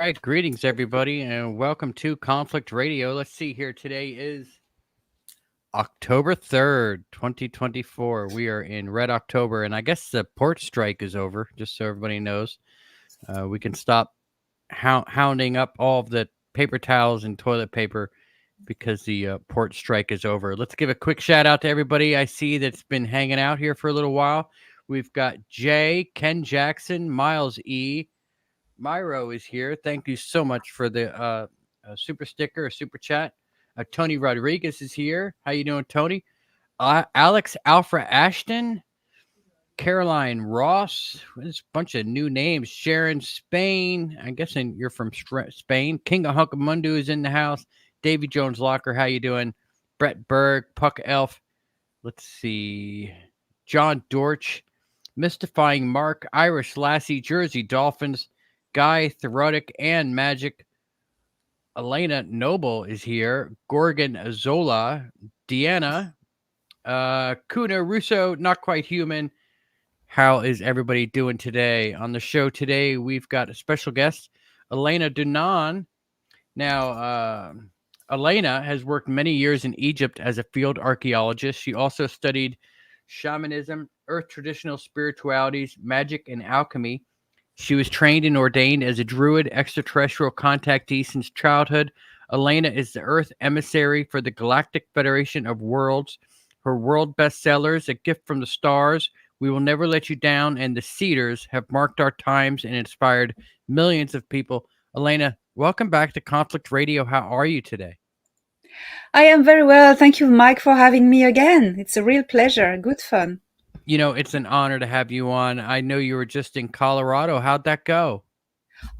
right, greetings everybody, and welcome to Conflict Radio. Let's see here. Today is October 3rd, 2024. We are in Red October, and I guess the port strike is over, just so everybody knows. We can stop hounding up all of the paper towels and toilet paper because the port strike is over. Let's give a quick shout out to everybody I see that's been hanging out here for a little while. We've got Jay, Ken Jackson, Miles E., Myro is here. Thank you so much for the super sticker or super chat. Tony Rodriguez is here. How you doing, Tony? Alex Alfred Ashton, Caroline Ross. There's a bunch of new names. Sharon Spain. I'm guessing you're from Spain. King of Hunkamundu is in the house. Davy Jones Locker. How you doing? Brett Berg, Puck Elf. Let's see. John Dorch, Mystifying Mark, Irish Lassie, Jersey Dolphins, Guy Therotic, and Magic. Elena Noble is here. Gorgon Zola, Deanna, Kuna Russo, Not Quite Human. How is everybody doing today? On the show today, we've got a special guest, Elena Danaan. Now, Elena has worked many years in Egypt as a field archaeologist. She also studied shamanism, earth traditional spiritualities, magic, and alchemy. She was trained and ordained as a Druid extraterrestrial contactee since childhood. Elena is the Earth emissary for the Galactic Federation of Worlds. Her world bestsellers, A Gift from the Stars, We Will Never Let You Down, and The Cedars have marked our times and inspired millions of people. Elena, welcome back to Conflict Radio. How are you today? I am very well. Thank you, Mike, for having me again. It's a real pleasure. Good fun. You know, it's an honor to have you on. I know you were just in Colorado. How'd that go?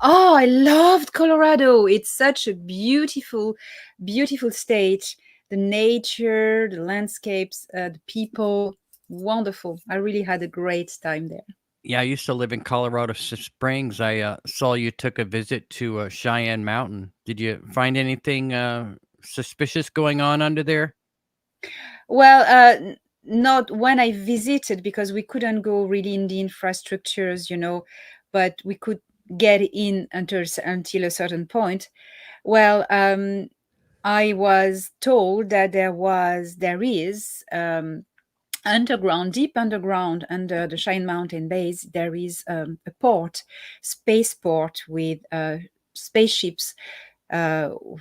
Oh, I loved Colorado. It's such a beautiful, beautiful state. The nature, the landscapes, the people, wonderful. I really had a great time there. Yeah, I used to live in Colorado Springs. I saw you took a visit to Cheyenne Mountain. Did you find anything suspicious going on under there? Well, not when I visited because we couldn't go really in the infrastructures, but we could get in until a certain point. Well, I was told that there is underground, deep underground, under the Cheyenne Mountain base, there is a port, spaceport with spaceships,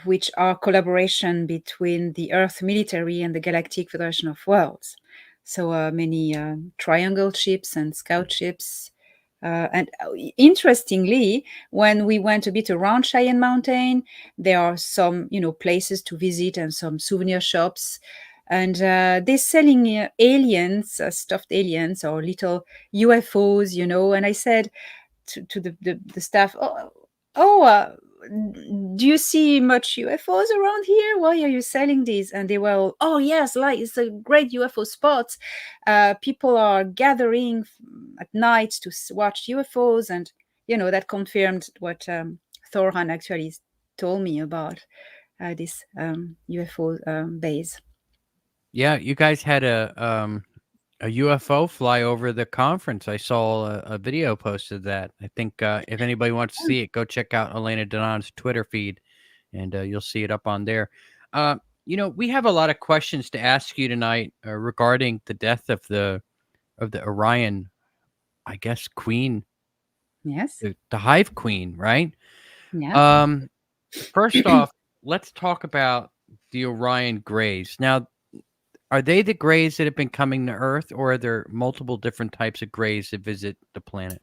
which are collaboration between the Earth military and the Galactic Federation of Worlds. So many triangle ships and scout ships. And interestingly, when we went a bit around Cheyenne Mountain, there are some, places to visit and some souvenir shops. And they're selling aliens, stuffed aliens or little UFOs, And I said to the staff, do you see much UFOs around here? Why are you selling these? And they were all, oh yes, like it's a great UFO spot. People are gathering at night to watch UFOs, and that confirmed what Thorhan actually told me about this UFO base. Yeah, you guys had a UFO fly over the conference. I saw a video posted of that. I think if anybody wants to see it, go check out Elena Danaan's Twitter feed, and you'll see it up on there. We have a lot of questions to ask you tonight regarding the death of the Orion, I guess, Queen. Yes. The Hive Queen, right? Yeah. First off, let's talk about the Orion Greys. Now, are they the Greys that have been coming to Earth, or are there multiple different types of Greys that visit the planet?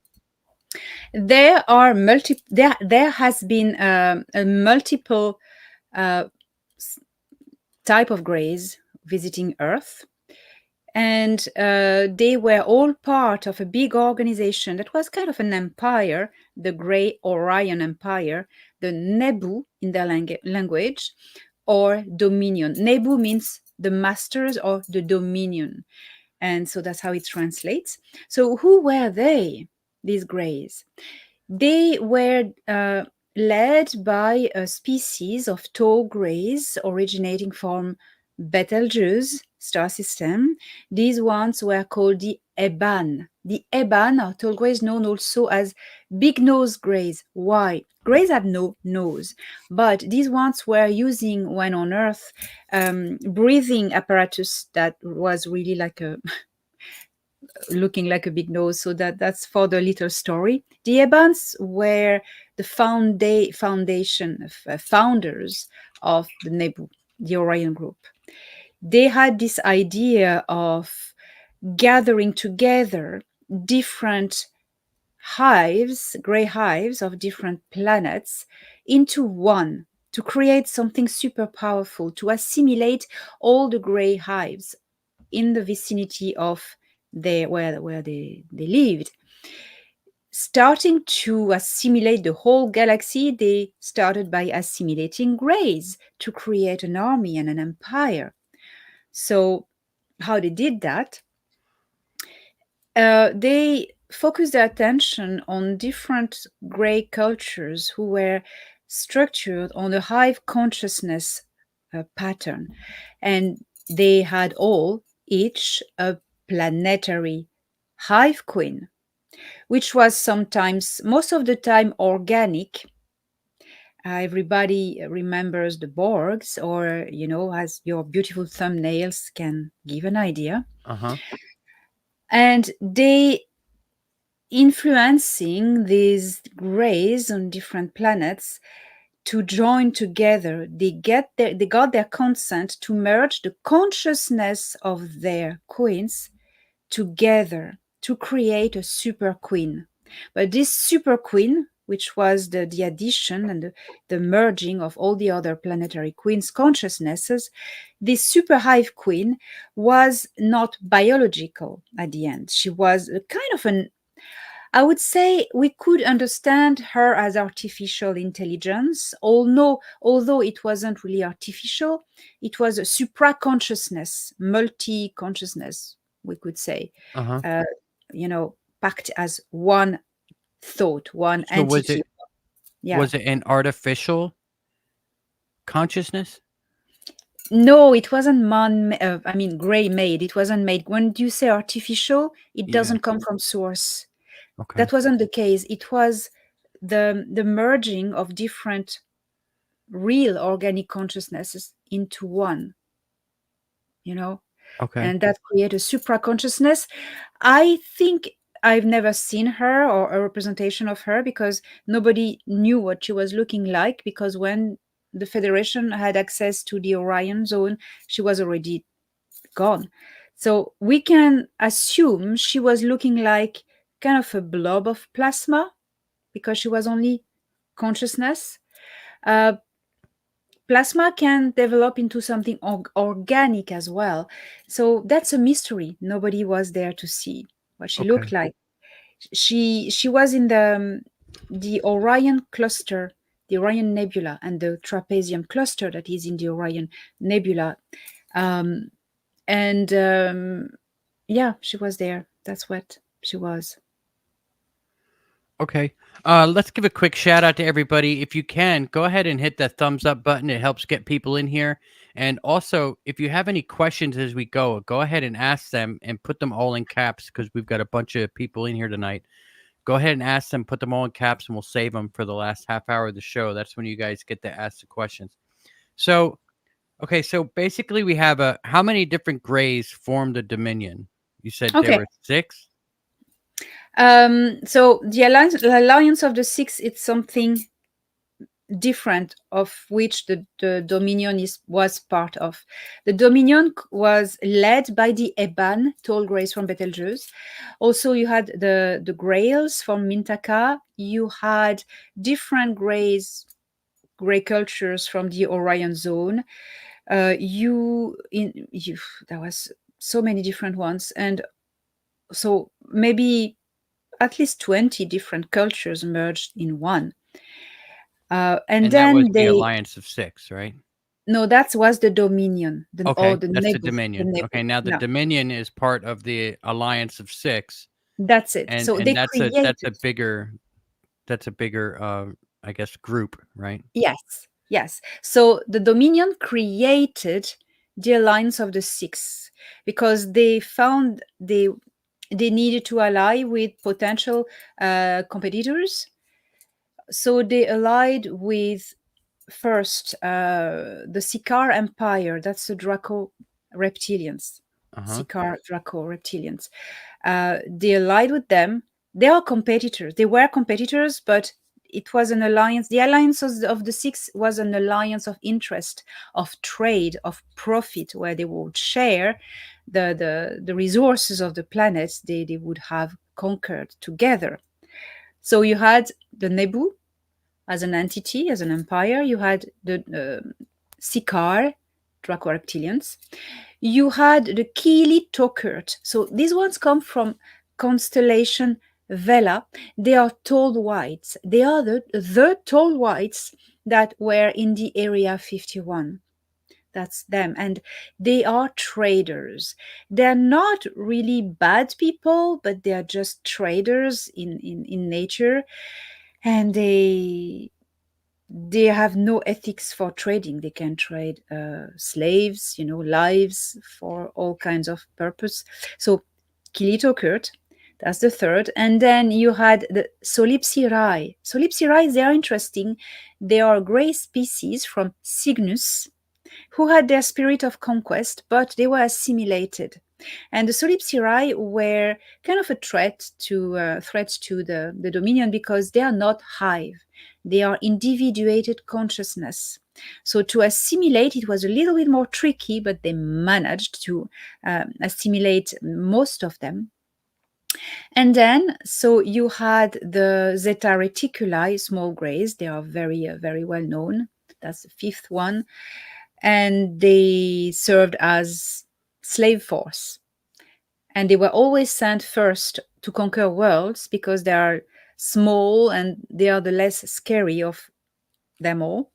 There are there has been a multiple type of Greys visiting Earth. And they were all part of a big organization that was kind of an empire, the Gray Orion Empire, the Nebu in their language, or Dominion. Nebu means the masters or the Dominion. And so that's how it translates. So who were they, these Greys? They were led by a species of tall Greys originating from Betelgeuse star system. These ones were called the Eban, The Eban are tall greys known also as big nose greys. Why? Greys have no nose, but these ones were using when on Earth breathing apparatus that was really like a looking like a big nose. So that's for the little story. The Ebans were the foundation founders of the Nebu, the Orion group. They had this idea of gathering together different hives, gray hives of different planets into one to create something super powerful, to assimilate all the gray hives in the vicinity of where they lived. Starting to assimilate the whole galaxy, they started by assimilating grays to create an army and an empire. So, how they did that? They focused their attention on different gray cultures who were structured on a hive consciousness pattern. And they had all, each, a planetary hive queen, which was sometimes, most of the time, organic. Everybody remembers the Borgs, or, as your beautiful thumbnails can give an idea. Uh-huh. And they influencing these grays on different planets to join together. They got their consent to merge the consciousness of their queens together to create a super queen. But this super queen, which was the addition and the merging of all the other planetary queens' consciousnesses, this super hive queen was not biological at the end. She was a kind of an, I would say we could understand her as artificial intelligence, although it wasn't really artificial, it was a supra-consciousness, multi-consciousness, we could say, Uh-huh. uh, packed as one thought, one So entity. Yeah. was it an artificial consciousness? No, it wasn't gray made. It wasn't made. When you say artificial, it Yeah. doesn't come from source. Okay. That wasn't the case. It was the merging of different real organic consciousnesses into one, you know, Okay. and that create a supra consciousness. I think I've never seen her or a representation of her because nobody knew what she was looking like, because when the Federation had access to the Orion zone, she was already gone. So we can assume she was looking like kind of a blob of plasma because she was only consciousness. Uh, Plasma can develop into something organic as well. So that's a mystery. Nobody was there to see what she Okay. looked like. She was in the Orion cluster, the Orion Nebula, and the Trapezium cluster that is in the Orion Nebula. Um, and yeah, she was there. That's what she was. Okay. Let's give a quick shout out to everybody. If you can, go ahead and hit that thumbs up button. It helps get people in here. And also, if you have any questions as we go ahead and ask them and put them all in caps because we've got a bunch of people in here tonight. Go ahead and ask them, put them all in caps, and we'll save them for the last half hour of the show. That's when you guys get to ask the questions. So, okay, so basically we have how many different grays form the Dominion? You said there Okay. were 6? So the alliance of the six, it's something different of which the Dominion was part of. The Dominion was led by the Eban, tall greys from Betelgeuse. Also, you had the Grails from Mintaka. You had different gray cultures from the Orion zone. There was so many different ones, and so maybe at least 20 different cultures merged in one. And And that was then the they Alliance of 6, right? No, that was the Dominion, Okay, the that's the Nebu, the Dominion. Nebu. Okay, now the Yeah, Dominion is part of the Alliance of 6, that's it. and So and they that's a created, bigger I guess group, right? yes, yes. So the Dominion created the Alliance of the Six because they found they needed to ally with potential competitors. So they allied with first the Sikaar Empire. That's the Draco reptilians. Uh-huh. Sikaar Draco reptilians. They allied with them. They are competitors. They were competitors, but it was an alliance. The alliance of the six was an alliance of interest, of trade, of profit, where they would share the resources of the planets they would have conquered together. So you had the Nebu as an entity, as an empire. You had the Sikaar, Draco reptilians. You had the Kili Tokert. So these ones come from constellation Vela. They are tall whites. They are the tall whites that were in the Area 51. That's them. And they are traders. They're not really bad people, but they are just traders in nature. And they have no ethics for trading. They can trade slaves, lives for all kinds of purpose. So Kilito Kurt, that's the third. And then you had the Solipsirai. Solipsirai, they are interesting. They are gray species from Cygnus who had their spirit of conquest, but they were assimilated. And the Solipsirai were kind of a threat to the Dominion because they are not hive. They are individuated consciousness. So to assimilate, it was a little bit more tricky, but they managed to assimilate most of them. And then, so you had the Zeta Reticuli, small grays. They are very well known. That's the fifth one. And they served as slave force. And they were always sent first to conquer worlds because they are small and they are the less scary of them all.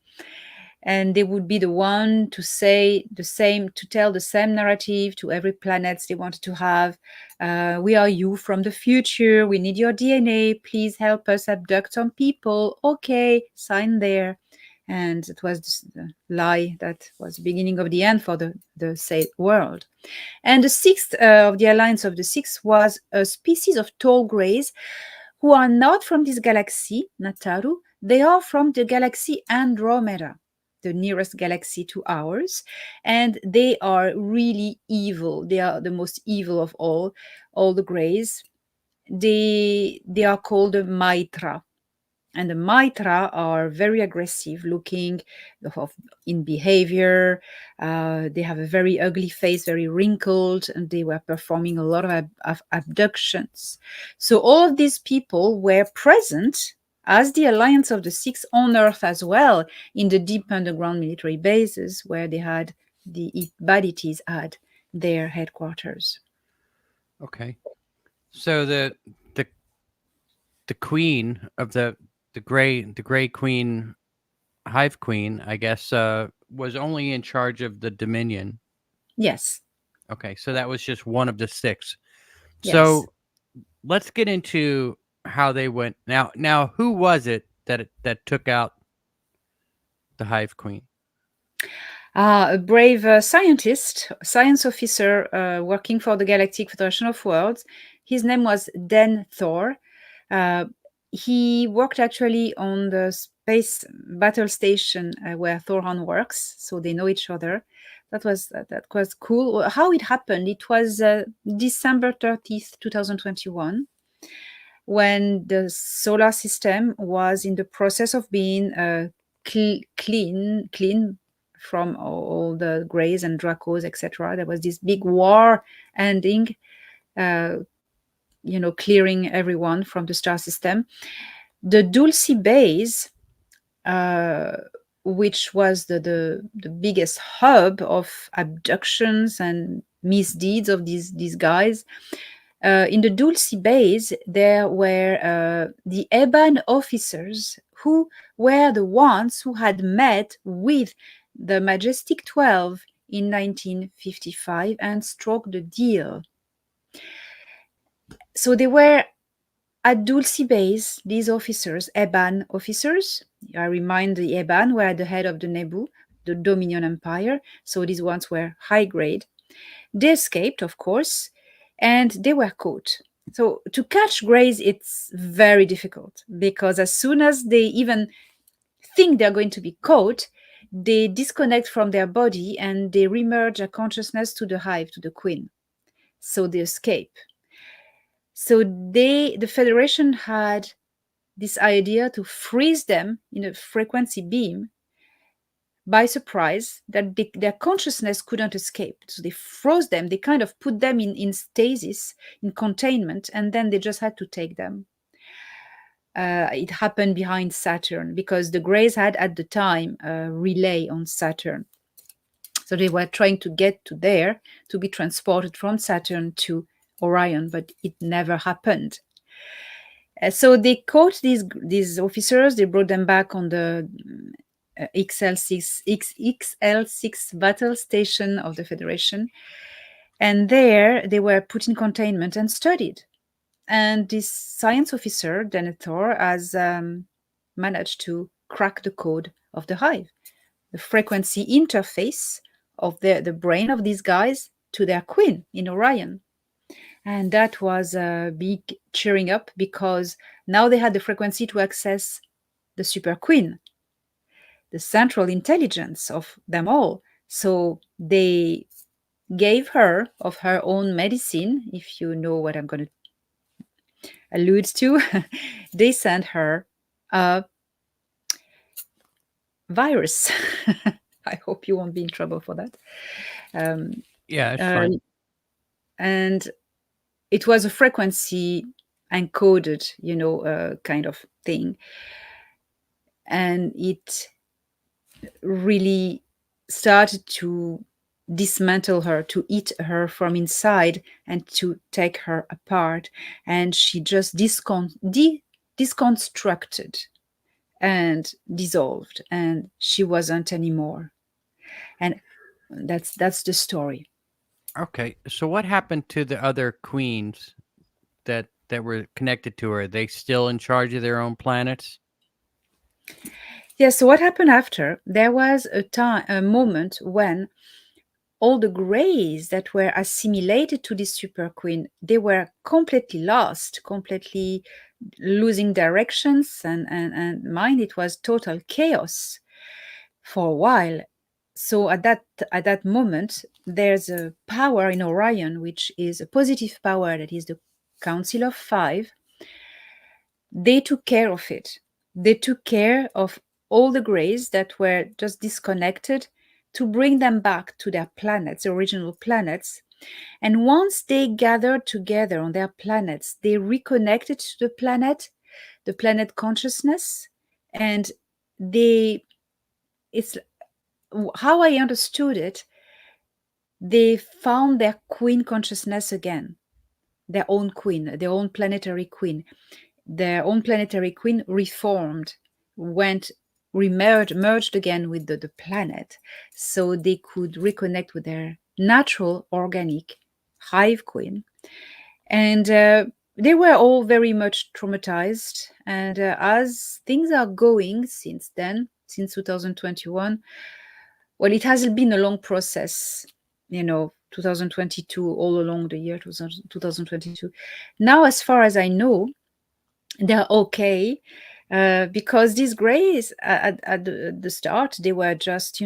And they would be the one to say the same, to tell the same narrative to every planet they wanted to have. We are you from the future. We need your DNA. Please help us abduct some people. Okay, sign there. And it was the lie that was the beginning of the end for the said world. And the sixth of the alliance of the six was a species of tall grays who are not from this galaxy, Nataru. They are from the galaxy Andromeda, the nearest galaxy to ours. And they are really evil. They are the most evil of all the grays. They are called the Maitra. And the Maitra are very aggressive looking in behavior. They have a very ugly face, very wrinkled, and they were performing a lot of abductions. So all of these people were present as the Alliance of the Six on Earth as well, in the deep underground military bases where they had the Badites had their headquarters. Okay. So the the queen of the gray queen hive queen, I guess, was only in charge of the Dominion. Yes. Okay, so that was just one of the six. Yes. So let's get into how they went. Now, who was it that took out the hive queen? A brave science officer working for the Galactic Federation of Worlds. His name was Dan Thor. He worked actually on the space battle station where Thoron works, so they know each other. That was cool. How it happened? It was December 30th, 2021, when the solar system was in the process of being clean from all the Greys and Dracos, etc. There was this big war ending, clearing everyone from the star system. The Dulce base, which was the biggest hub of abductions and misdeeds of these guys. In the Dulce base, there were the Eban officers who were the ones who had met with the Majestic 12 in 1955 and struck the deal. So they were at Dulce base, these officers, Eban officers. I remind the Eban were at the head of the Nebu, the Dominion Empire. So these ones were high grade. They escaped, of course. and they were caught. So to catch grays, it's very difficult because as soon as they even think they're going to be caught, they disconnect from their body and they remerge their consciousness to the hive, to the queen. So they escape. So the Federation had this idea to freeze them in a frequency beam by surprise that their consciousness couldn't escape. So they froze them, they kind of put them in stasis, in containment, and then they just had to take them. It happened behind Saturn because the Greys had at the time a relay on Saturn. So they were trying to get to there to be transported from Saturn to Orion, but it never happened. So they caught these officers, they brought them back on the XL6 battle station of the Federation. And there they were put in containment and studied. And this science officer, Denethor, has managed to crack the code of the hive, the frequency interface of the brain of these guys to their queen in Orion. And that was a big cheering up because now they had the frequency to access the super queen, the central intelligence of them all. So they gave her of her own medicine, if you know what I'm going to allude to. They sent her a virus. I hope you won't be in trouble for that. Yeah, it's fine. And it was a frequency encoded, kind of thing. And it really started to dismantle her, to eat her from inside and to take her apart. And she just disconstructed and dissolved, and she wasn't anymore. And that's the story. Okay, so what happened to the other queens that were connected to her? Are they still in charge of their own planets? Yeah, so what happened after? There was a moment when all the Greys that were assimilated to this super queen, they were completely lost, completely losing directions and mind. It was total chaos for a while. So at that moment, there's a power in Orion, which is a positive power, that is the Council of Five. They took care of it. They took care of all the Greys that were just disconnected to bring them back to their planets, the original planets. And once they gathered together on their planets, they reconnected to the planet consciousness, and it's how I understood it, they found their queen consciousness again, their own queen, their own planetary queen. Their own planetary queen reformed, merged again with the planet, so they could reconnect with their natural organic hive queen. And they were all very much traumatized. And as things are going since then, since 2021, well, it has been a long process, 2022, all along the year 2022. Now, as far as I know, they're okay, because these Greys at the start, they were just,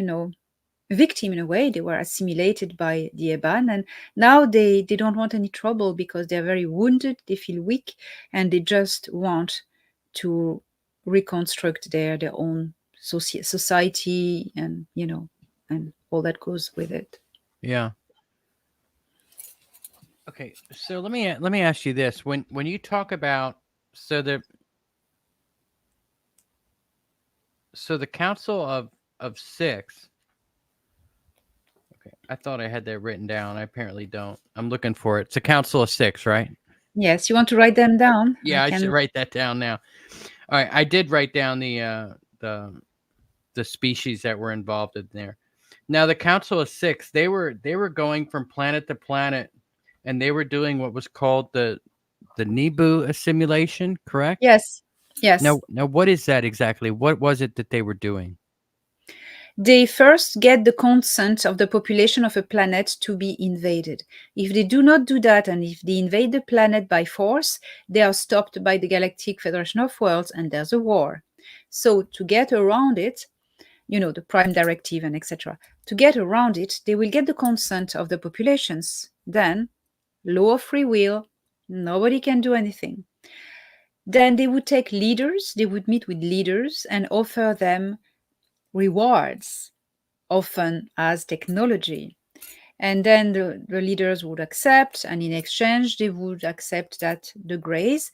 victim in a way. They were assimilated by the Eban, and now they don't want any trouble because they're very wounded, they feel weak, and they just want to reconstruct their own society, and and all that goes with it. Yeah. Okay, so let me ask you this: when you talk about so the Council of Six. Okay, I thought I had that written down. I apparently don't. I'm looking for it. It's a Council of Six, right? Yes, you want to write them down? Yeah, I should write that down now. All right, I did write down the species that were involved in there. Now, the Council of Six, they were going from planet to planet, and they were doing what was called the Nebu Assimilation, correct? Yes. Now, what is that exactly? What was it that they were doing? They first get the consent of the population of a planet to be invaded. If they do not do that, and if they invade the planet by force, they are stopped by the Galactic Federation of Worlds and there's a war. So to get around it, the Prime Directive and etc., to get around it, they will get the consent of the populations. Then, law of free will, nobody can do anything. Then they would take leaders, they would meet with leaders and offer them rewards, often as technology. And then the leaders would accept, and in exchange, they would accept that the Greys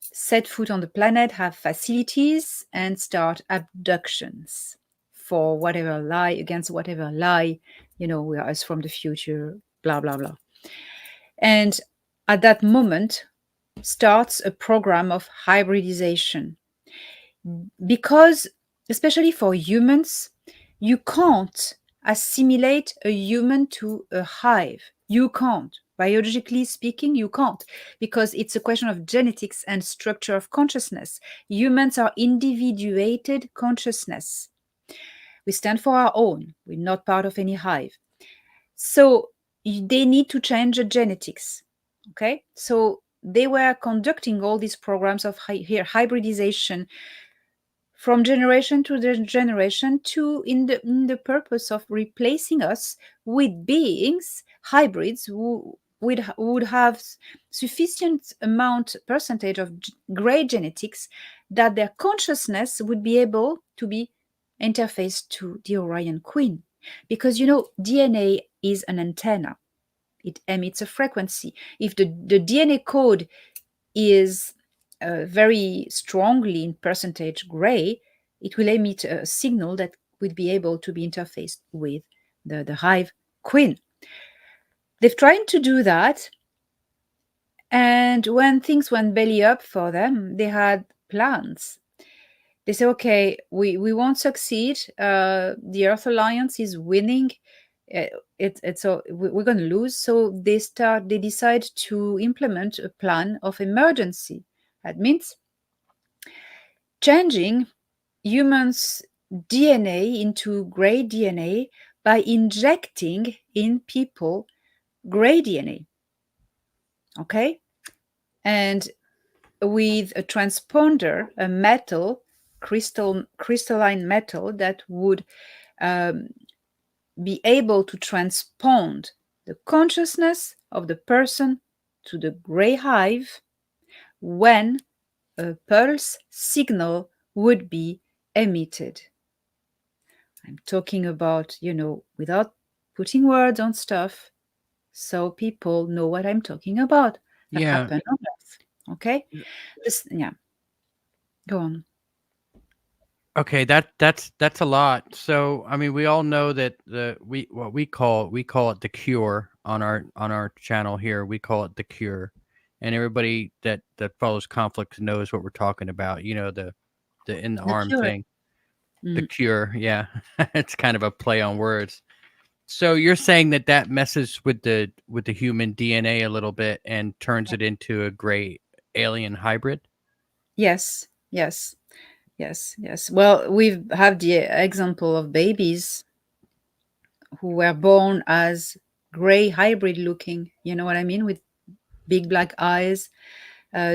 set foot on the planet, have facilities, and start abductions for whatever lie, against whatever lie, we are us from the future, blah, blah, blah. And at that moment starts a program of hybridization. Because, especially for humans, you can't assimilate a human to a hive. You can't. Biologically speaking, you can't, because it's a question of genetics and structure of consciousness. Humans are individuated consciousness. We stand for our own. We're not part of any hive. So they need to change the genetics. Okay? So they were conducting all these programs of hybridization from generation to generation, to in the purpose of replacing us with beings, hybrids, who would have sufficient amount percentage of gray genetics that their consciousness would be able to be interfaced to the Orion Queen. Because DNA is an antenna. It emits a frequency. If the DNA code is very strongly in percentage gray, it will emit a signal that would be able to be interfaced with the hive queen. They've tried to do that, and when things went belly up for them, they had plans. They say, okay, we won't succeed. The Earth Alliance is winning. We're going to lose. So they decide to implement a plan of emergency. That means changing humans' DNA into gray DNA by injecting in people gray DNA. Okay? And with a transponder, a metal, crystalline metal that would be able to transpond the consciousness of the person to the gray hive when a pulse signal would be emitted. I'm talking about, without putting words on stuff, so people know what I'm talking about. That Yeah. happened on Earth. Okay? Go on. Okay, that's a lot. So I mean, we all know that what we call it the cure on our channel here. We call it the cure, and everybody that follows conflict knows what we're talking about. The in the The arm cure. thing, the cure. Yeah, it's kind of a play on words. So you're saying that messes with the human DNA a little bit and turns it into a gray alien hybrid? Yes, yes, yes, yes. Well, we've had the example of babies who were born as gray hybrid looking, you know what I mean, with big black eyes,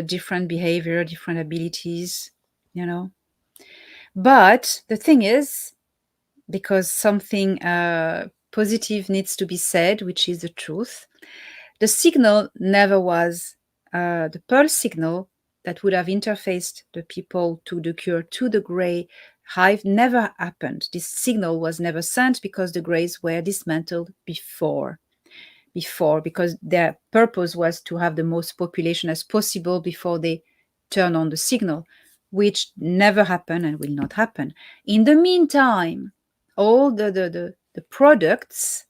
different behavior, different abilities, But the thing is, because something positive needs to be said, which is the truth, the signal never was the pulse signal that would have interfaced the people to the cure, to the gray hive, never happened. This signal was never sent because the grays were dismantled before, because their purpose was to have the most population as possible before they turn on the signal, which never happened and will not happen. In the meantime, all the products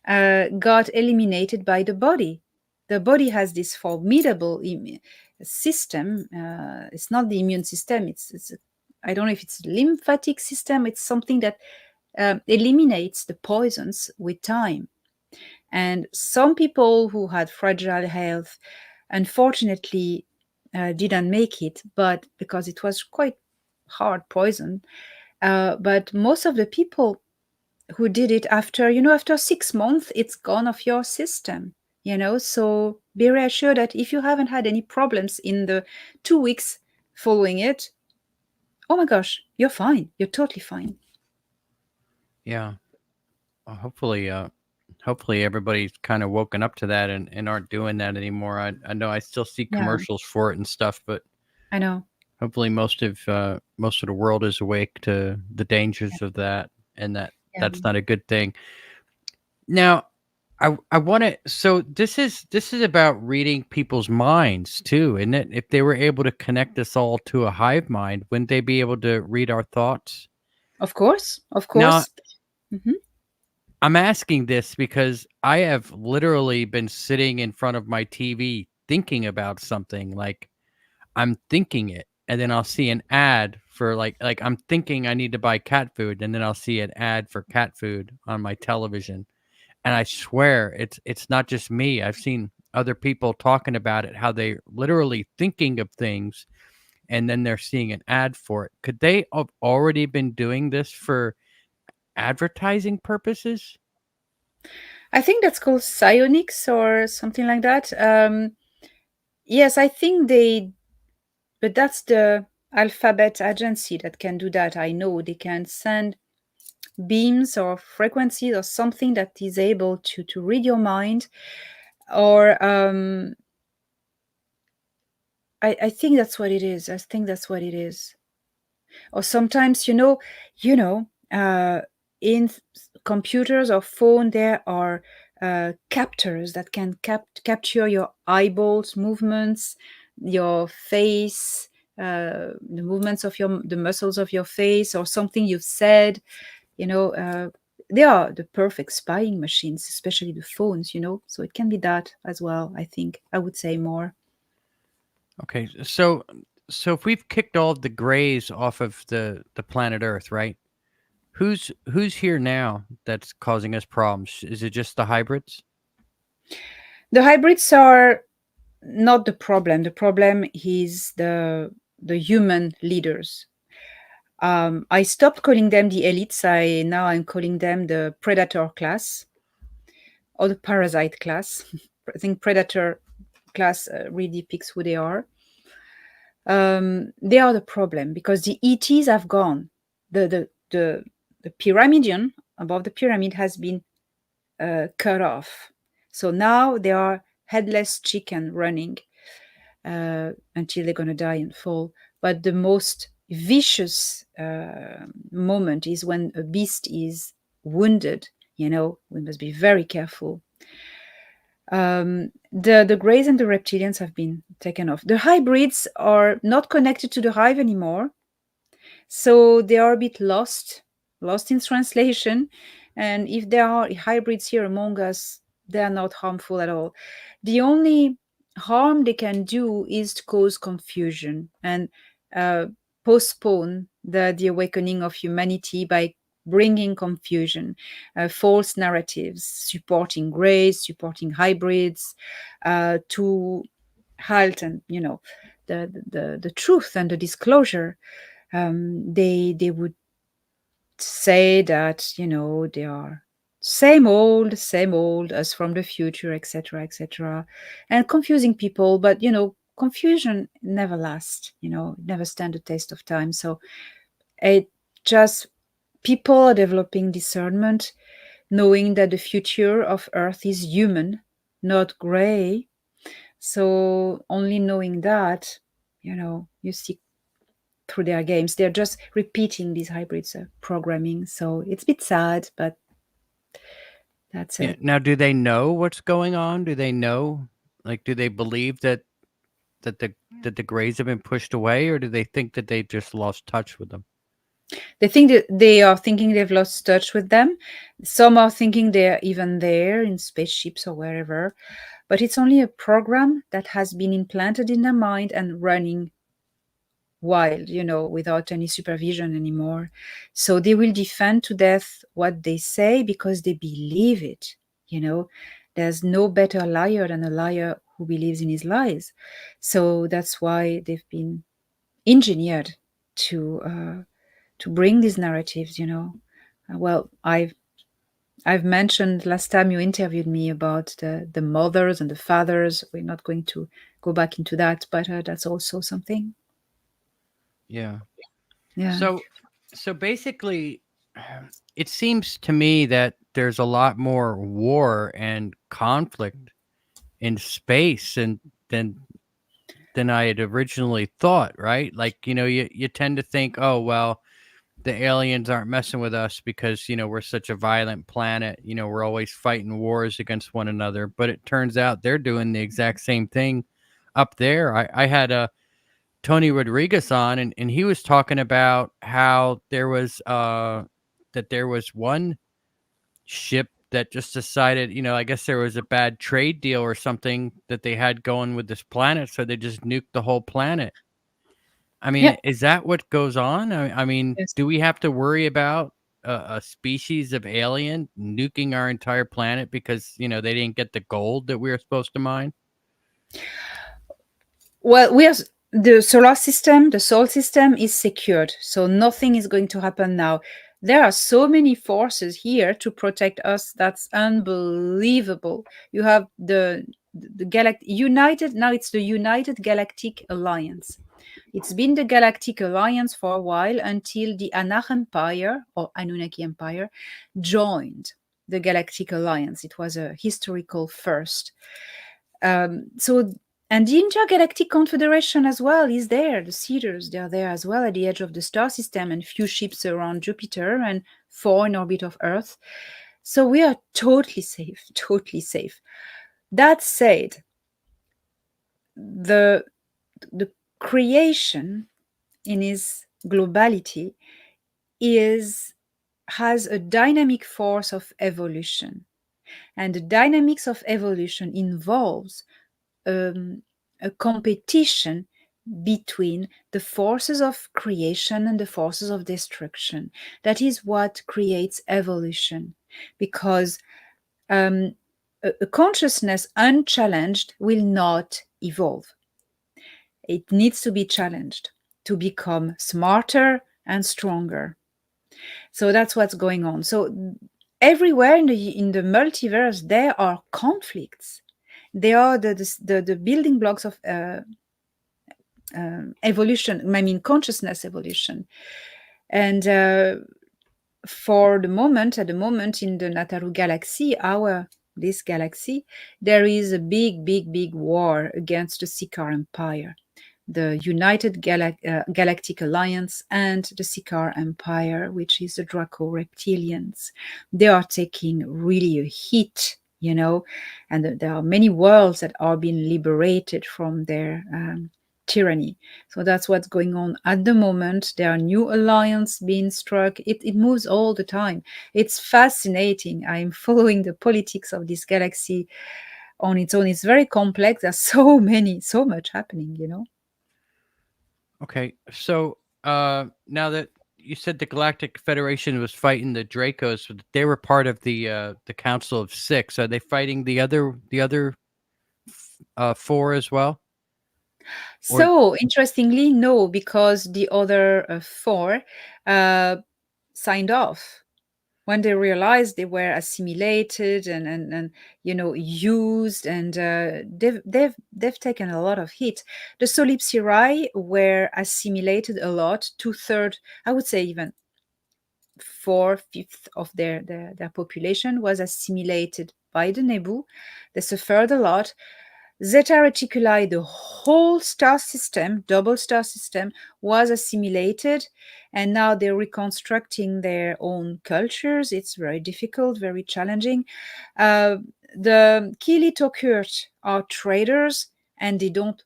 got eliminated by the body. The body has this formidable system. It's not the immune system. I don't know if it's lymphatic system. It's something that eliminates the poisons with time. And some people who had fragile health, unfortunately, didn't make it, but because it was quite hard poison. But most of the people who did it after, after 6 months, it's gone off your system, So be reassured that if you haven't had any problems in the 2 weeks following it, oh my gosh, you're fine. You're totally fine. Yeah. Hopefully, hopefully everybody's kind of woken up to that and aren't doing that anymore. I know I still see Yeah, commercials for it and stuff, but I know. hopefully most of the world is awake to the dangers of that, and Yeah. that's not a good thing. Now, I want to. So this is about reading people's minds too, isn't it? If they were able to connect us all to a hive mind, wouldn't they be able to read our thoughts? Of course. Of Now, course. Hmm. I'm asking this because I have literally been sitting in front of my TV thinking about something. Like I'm thinking it, and then I'll see an ad for like I'm thinking I need to buy cat food, and then I'll see an ad for cat food on my television. And I swear it's not just me. I've seen other people talking about it, how they literally thinking of things and then they're seeing an ad for it. Could they have already been doing this for advertising purposes? I think that's called psionics or something like that. Yes, I think they, but that's the alphabet agency that can do that. I know they can send beams or frequencies or something that is able to read your mind. Or I think that's what it is. I think that's what it is. Or sometimes, you know, in computers or phone, there are captors that can capture your eyeballs movements, your face, the movements of the muscles of your face, or something you've said. You know, they are the perfect spying machines, especially the phones. So it can be that as well. I think I would say more. Okay, so if we've kicked all of the grays off of the planet Earth, right? Who's here now that's causing us problems? Is it just the hybrids? The hybrids are not the problem. The problem is the human leaders. I stopped calling them the elites. I'm calling them the predator class or the parasite class. I think predator class really depicts who they are. They are the problem because the ETs have gone. The pyramidion above the pyramid has been cut off. So now they are headless chicken running until they're going to die and fall. But the most vicious moment is when a beast is wounded. We must be very careful. The greys and the reptilians have been taken off. The hybrids are not connected to the hive anymore, so they are a bit lost in translation. And if there are hybrids here among us, they are not harmful at all. The only harm they can do is to cause confusion and uh, postpone the awakening of humanity by bringing confusion, false narratives, supporting grays, supporting hybrids, to halt and the truth and the disclosure. They would say that they are same old as from the future, etc., etc., and confusing people. But confusion never lasts. Never stand the test of time. So it just people are developing discernment, knowing that the future of Earth is human, not gray. So only knowing that, you see through their games. They're just repeating these hybrids programming. So it's a bit sad, but that's Yeah. it. Now, do they know what's going on? Do they know? Like, do they believe that the grays have been pushed away, or do they think that they just lost touch with them? They think that they are thinking they've lost touch with them. Some are thinking they're even there in spaceships or wherever. But it's only a program that has been implanted in their mind and running wild, without any supervision anymore. So they will defend to death what they say because they believe it. You know, there's no better liar than a liar who believes in his lies. So that's why they've been engineered to bring these narratives. Well, I've I've mentioned last time you interviewed me about the mothers and the fathers. We're not going to go back into that, but that's also something. Yeah. Yeah. So, so basically, it seems to me that there's a lot more war and conflict in space and than than I had originally thought, right? Like, you tend to think, oh, well, the aliens aren't messing with us because, we're such a violent planet. We're always fighting wars against one another. But it turns out they're doing the exact same thing up there. I had a Tony Rodriguez on, and he was talking about how there was one ship that just decided, I guess there was a bad trade deal or something that they had going with this planet, so they just nuked the whole planet. I Yeah. mean, is that what goes on? I mean, Yes. do we have to worry about a species of alien nuking our entire planet because, they didn't get the gold that we were supposed to mine? Well, the solar system, the solar system is secured, so nothing is going to happen now. There are so many forces here to protect us. That's unbelievable. You have the United. Now it's the United Galactic Alliance. It's been the Galactic Alliance for a while until the Anak Empire or Anunnaki Empire joined the Galactic Alliance. It was a historical first. So, and the Intergalactic Confederation as well is there. The Cedars, they're there as well at the edge of the star system, and few ships around Jupiter and four in orbit of Earth. So we are totally safe, totally safe. That said, the the creation in its globality is has a dynamic force of evolution, and the dynamics of evolution involves a competition between the forces of creation and the forces of destruction. That is what creates evolution, because um, a consciousness unchallenged will not evolve. It needs to be challenged to become smarter and stronger. So that's what's going on. So everywhere in the multiverse, there are conflicts. They are the building blocks of evolution, I mean, consciousness evolution. And for the moment, at the moment in the Nataru galaxy, this galaxy, there is a big war against the Sikaar Empire, the United Galactic Alliance, and the Sikaar Empire, which is the Draco reptilians. They are taking really a hit, and there are many worlds that are being liberated from their tyranny. So that's what's going on at the moment. There are new alliances being struck. It moves all the time. It's fascinating. I'm following the politics of this galaxy on its own. It's very complex. There's so much happening. Okay, so now that you said the Galactic Federation was fighting the Dracos, they were part of the Council of Six. Are they fighting the other four as well? Or So interestingly, no, because the other four uh, signed off when they realized they were assimilated and used, and they've taken a lot of hit. The Solipsirae were assimilated a lot, 2/3, I would say even 4/5 of their population was assimilated by the Nebu. They suffered a lot. Zeta Reticuli, the whole star system, double star system, was assimilated, and now they're reconstructing their own cultures. It's very difficult, very challenging. The Kili Tokurt are traders, and they don't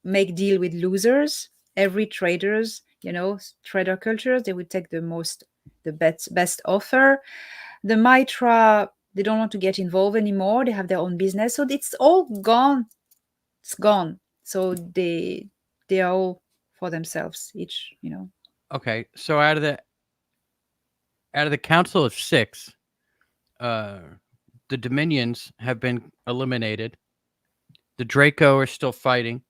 make deal with losers. Every traders, trader cultures, they would take the best offer. The Mitra, they don't want to get involved anymore. They have their own business, so it's all gone. It's gone. So they are all for themselves each. okay, so out of the Council of Six, uh, the Dominions have been eliminated. The Draco are still fighting,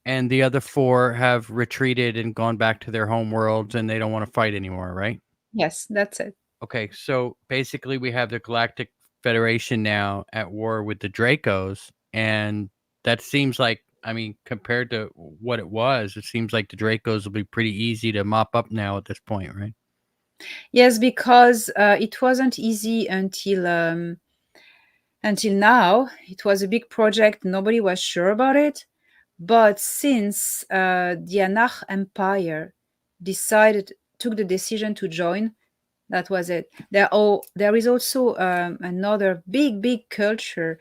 and the other four have retreated and gone back to their home worlds, and they don't want to fight anymore, right? Yes, that's it. Okay, so basically we have the Galactic Federation now at war with the Dracos, and that seems like, I mean, compared to what it was, it seems like the Dracos will be pretty easy to mop up now at this point, right? Yes, because it wasn't easy until now. It was a big project. Nobody was sure about it. But since the Anach Empire took the decision to join, that was it. There is also another big culture,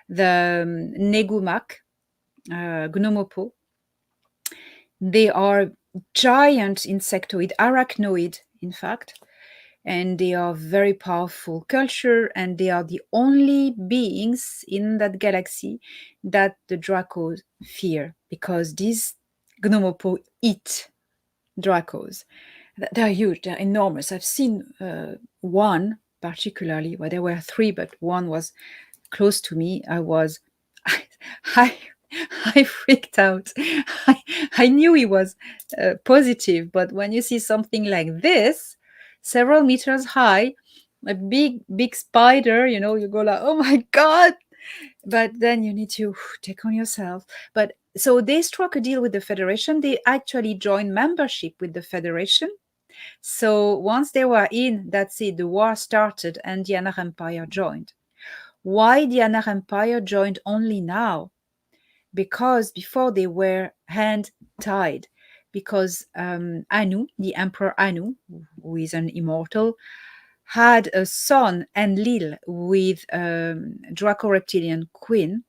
the Negumak, Gnomopo. They are giant insectoid, arachnoid, in fact, and they are very powerful culture, and they are the only beings in that galaxy that the Dracos fear, because these Gnomopo eat Dracos. They're huge, they're enormous. I've seen one particularly, well, there were three, but one was close to me. I, I freaked out. I knew he was positive, but when you see something like this, several meters high, a big spider, you go like, oh my God. But then you need to take on yourself. But so they struck a deal with the Federation. They actually joined membership with the Federation. So once they were in, that's it, the war started and the Anach Empire joined. Why the Anach Empire joined only now? Because before they were hand tied. Because Anu, the Emperor Anu, who is an immortal, had a son, Enlil, with Draco Reptilian Queen.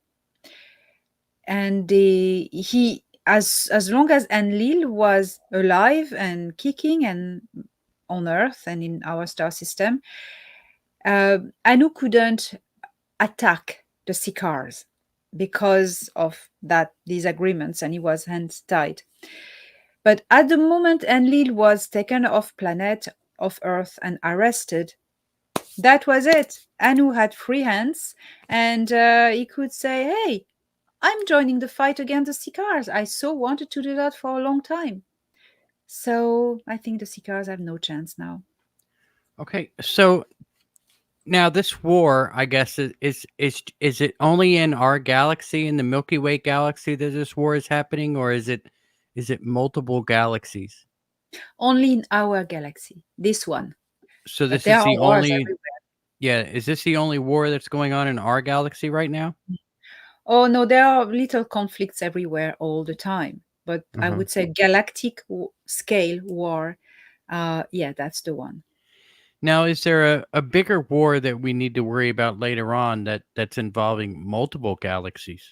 And he, as long as Enlil was alive and kicking and on Earth and in our star system, Anu couldn't attack the Sicars because of that disagreements, and he was hands tied. But at the moment Enlil was taken off planet of Earth and arrested, that was it. Anu had free hands, and he could say, "Hey, I'm joining the fight against the Sicars. I so wanted to do that for a long time." So I think the Sicars have no chance now. Okay, so now this war, I guess, is it only in our galaxy, in the Milky Way galaxy, that this war is happening, or is it multiple galaxies? Only in our galaxy, this one. So But this there is are the wars only, everywhere. yeah, is this the only war that's going on in our galaxy right now? Oh no, there are little conflicts everywhere all the time. But I Uh-huh. would say galactic scale war. Yeah, that's the one. Now, is there a bigger war that we need to worry about later on that's involving multiple galaxies?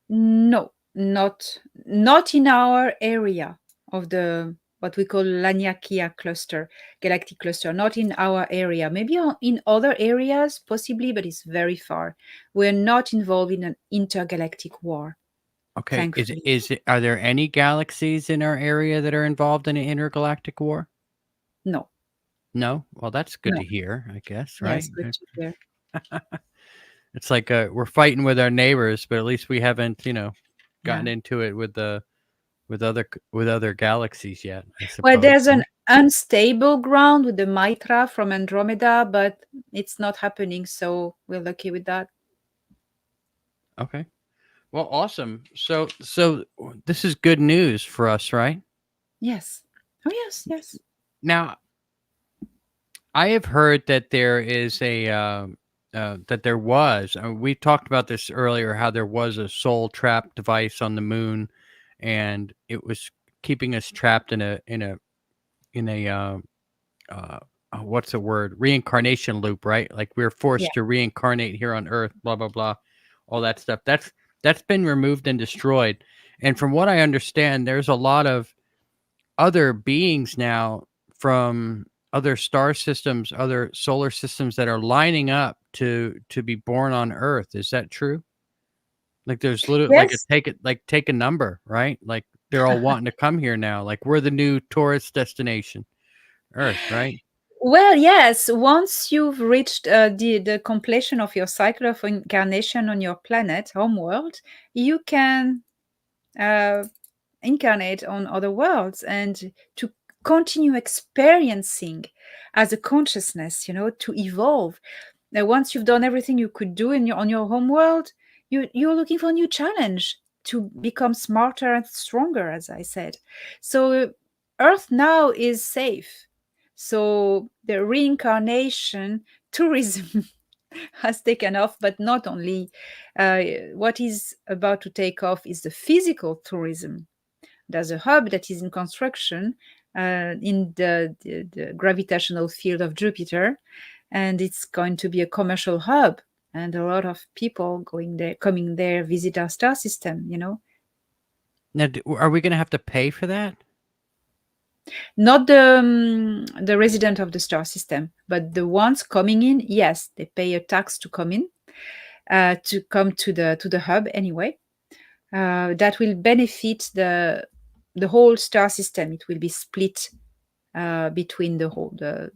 No, not in our area of the what we call Laniakia cluster, galactic cluster. Not in our area. Maybe in other areas, possibly, but it's very far. We're not involved in an intergalactic war, Okay, thankfully. are there any galaxies in our area that are involved in an intergalactic war? No, No? Well, that's good no. to hear, I guess, right? Yes, good to hear. It's like we're fighting with our neighbors, but at least we haven't, gotten Yeah. into it with other galaxies yet, I Well, suppose. there's Right? an unstable ground with the Mitra from Andromeda, but it's not happening, so we're lucky with that. Okay. Well, awesome. So this is good news for us, right? Yes. Oh, yes, yes. Now, I have heard that there is that there was. We talked about this earlier. How there was a soul trap device on the moon, and it was keeping us trapped in a what's the word, reincarnation loop, right? Like we're Yeah. forced to reincarnate here on Earth. Blah blah blah, all that stuff. That's been removed and destroyed. And from what I understand, there's a lot of other beings now from other star systems, other solar systems that are lining up to be born on Earth. Is that true? Like there's literally like a Yes. take a number, right? Like they're all wanting to come here now. Like we're the new tourist destination, Earth, right? Well, yes. Once you've reached the completion of your cycle of incarnation on your planet, homeworld, you can uh, incarnate on other worlds and to continue experiencing as a consciousness, to evolve. Now, once you've done everything you could do on your home world, you're looking for a new challenge to become smarter and stronger, as I said. So Earth now is safe. So the reincarnation tourism has taken off, but not only. What is about to take off is the physical tourism. There's a hub that is in construction in the gravitational field of Jupiter, and it's going to be a commercial hub. And a lot of people coming there, visit our star system. Now, are we going to have to pay for that? Not the resident of the star system, but the ones coming in. Yes, they pay a tax to come in, to come to the hub anyway. That will benefit the whole star system. It will be split between the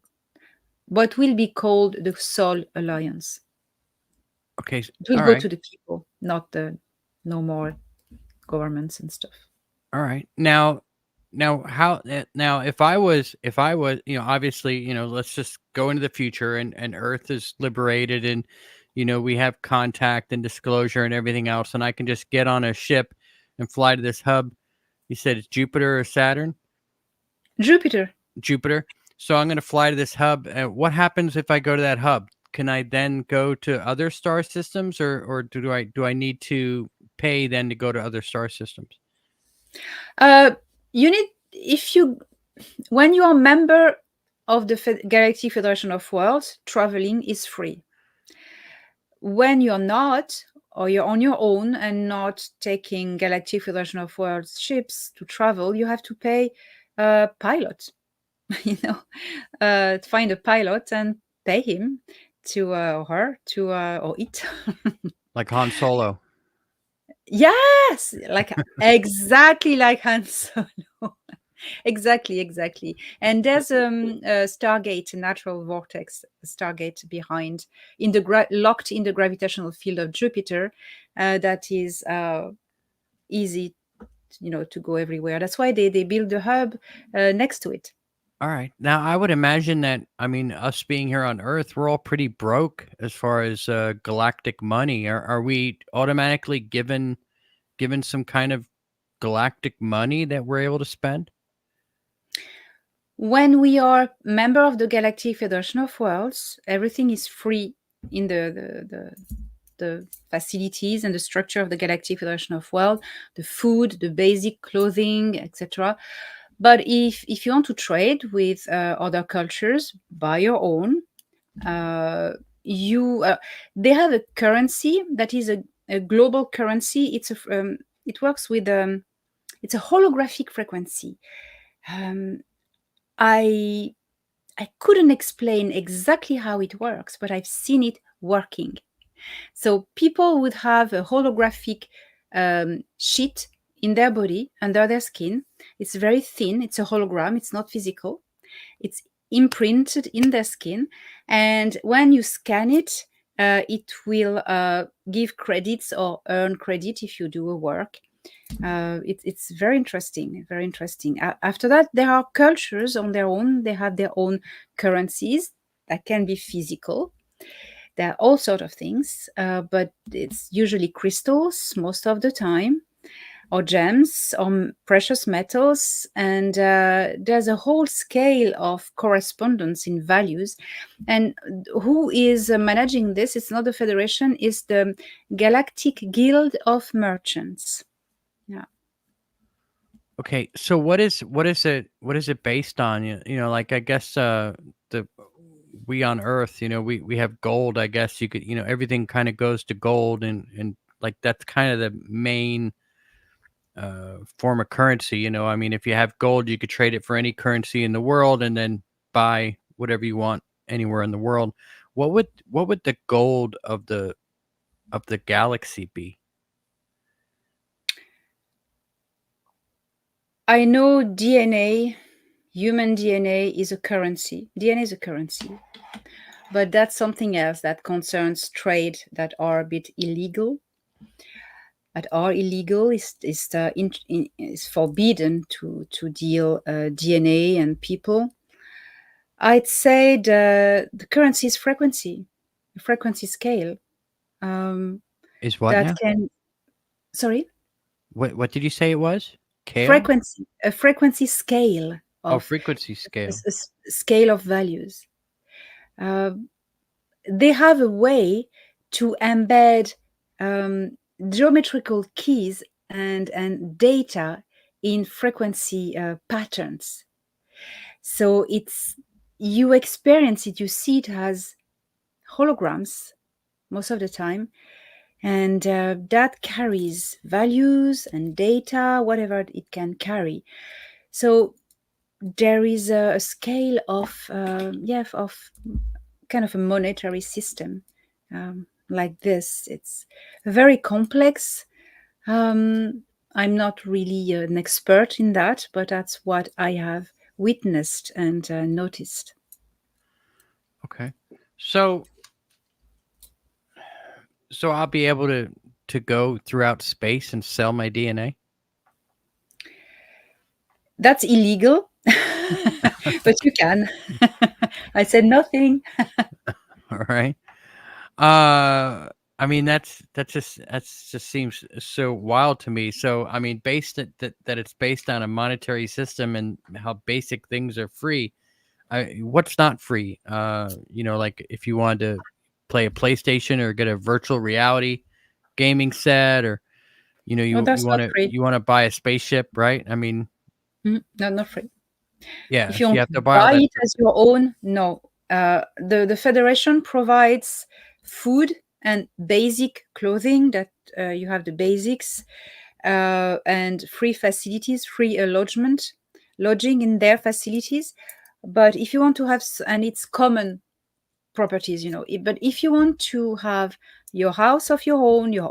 what will be called the Sol Alliance. Okay, It will all go right, to the people, not the no more governments and stuff. all right. Now if I was obviously let's just go into the future and Earth is liberated and we have contact and disclosure and everything else, and I can just get on a ship and fly to this hub. You said it's Jupiter or Saturn? Jupiter. Jupiter. So I'm going to fly to this hub. What happens if I go to that hub? Can I then go to other star systems, or do I need to pay then to go to other star systems? You need when you are a member of the Galactic Federation of Worlds, traveling is free. When you're not, or you're on your own and not taking Galactic Federation of Worlds ships to travel, you have to pay a pilot. Find a pilot and pay him to or her to or it. Like Han Solo. Yes, like exactly like Han Solo. Exactly. And there's a Stargate, a natural vortex Stargate behind locked in the gravitational field of Jupiter, that is easy, to go everywhere. That's why they build the hub next to it. All right. Now I would imagine that us being here on Earth, we're all pretty broke as far as galactic money. Are we automatically given some kind of galactic money that we're able to spend? When we are member of the Galactic Federation of Worlds, everything is free in the facilities and the structure of the Galactic Federation of Worlds, the food, the basic clothing, etc. But if you want to trade with other cultures, buy your own. They have a currency that is a global currency. It works with it's a holographic frequency. I couldn't explain exactly how it works, but I've seen it working. So people would have a holographic sheet in their body, under their skin. It's very thin. It's a hologram. It's not physical. It's imprinted in their skin. And when you scan it, it will give credits or earn credit if you do a work. It's very interesting, very interesting. After that, there are cultures on their own. They have their own currencies that can be physical. There are all sorts of things, but it's usually crystals most of the time, or gems, or precious metals. And there's a whole scale of correspondence in values. And who is managing this? It's not the Federation, it's the Galactic Guild of Merchants. Yeah. Okay, so what is it based on? Like I guess we on Earth, we have gold. I guess you could, everything kind of goes to gold, and like that's kind of the main form of currency. If you have gold, you could trade it for any currency in the world, and then buy whatever you want anywhere in the world. What would the gold of the galaxy be? I know DNA, human DNA is a currency. DNA is a currency. But that's something else that concerns trade that are a bit illegal. that are illegal. Is forbidden to deal DNA and people. I'd say the currency is frequency, frequency scale. Um, Is what that now? can Sorry, What did you say it was? Kale? frequency, a frequency scale Oh, of frequency scale. scale of values. Uh, they have a way to embed um, geometrical keys and data in frequency patterns. So you experience it, you see it as holograms most of the time, and that carries values and data, whatever it can carry. So there is a scale of of kind of a monetary system like this. It's very complex. I'm not really an expert in that, but that's what I have witnessed and noticed. Okay. So so I'll be able to go throughout space and sell my DNA? That's illegal, but you can. I said nothing. All right. Uh, I mean that's just seems so wild to me. So I mean, that it's based on a monetary system and how basic things are free. What's not free? Like if you wanted to play a PlayStation or get a virtual reality gaming set, or No, you that's want not to free. you want to buy a spaceship, right? I mean, No, not free. yeah. If you So you want have to to buy all buy that. it as your own, no. The Federation provides food and basic clothing that you have the basics and free facilities, free lodging in their facilities. But if you want to have, and it's common properties, but if you want to have your house of your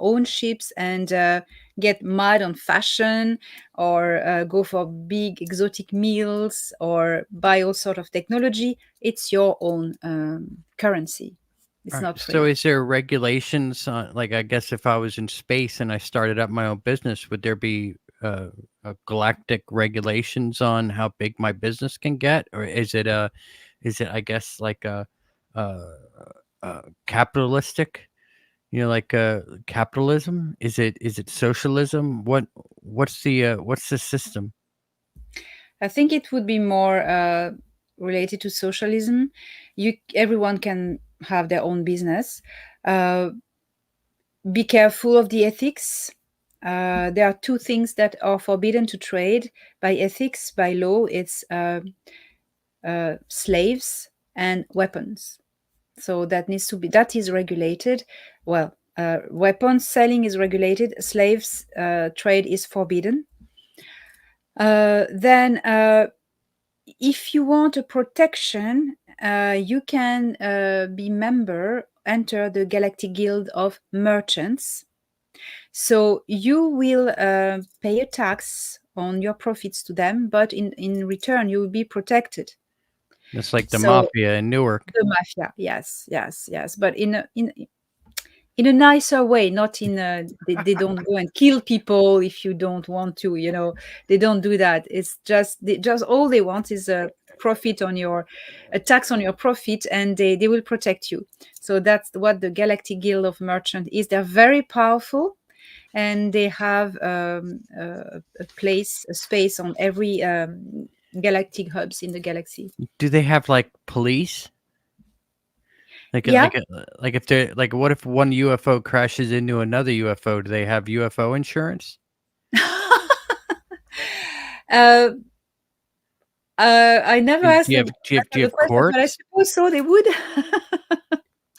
own ships, and get mad on fashion, or go for big exotic meals, or buy all sort of technology, it's your own currency. All It's right. not So free. is there regulations on, like, I guess if I was in space and I started up my own business, would there be a galactic regulations on how big my business can get? Or is it, I guess, like a, capitalistic, like capitalism? Is it socialism? What's the system? I think it would be more related to socialism. Everyone can have their own business. uh, be careful of the ethics. There are two things that are forbidden to trade by ethics, by law. It's slaves and weapons. So that is regulated. Well, weapons selling is regulated. Slaves trade is forbidden. Then, if you want a protection, you can enter the Galactic Guild of Merchants. So you will pay a tax on your profits to them, but in return, you will be protected. It's like the So mafia in Newark. the mafia, yes, yes, yes, but in a nicer way, not in a, they don't go and kill people if you don't want to. They don't do that. It's just all they want is a tax on your profit, and they will protect you. So that's what the Galactic Guild of Merchant is. They're very powerful, and they have a space on every galactic hubs in the galaxy. Do they have like police? Yeah. Like if they're like, what if one UFO crashes into another UFO? Do they have UFO insurance? uh, I never And asked them that do you kind of have question, but I courts? suppose so. They would.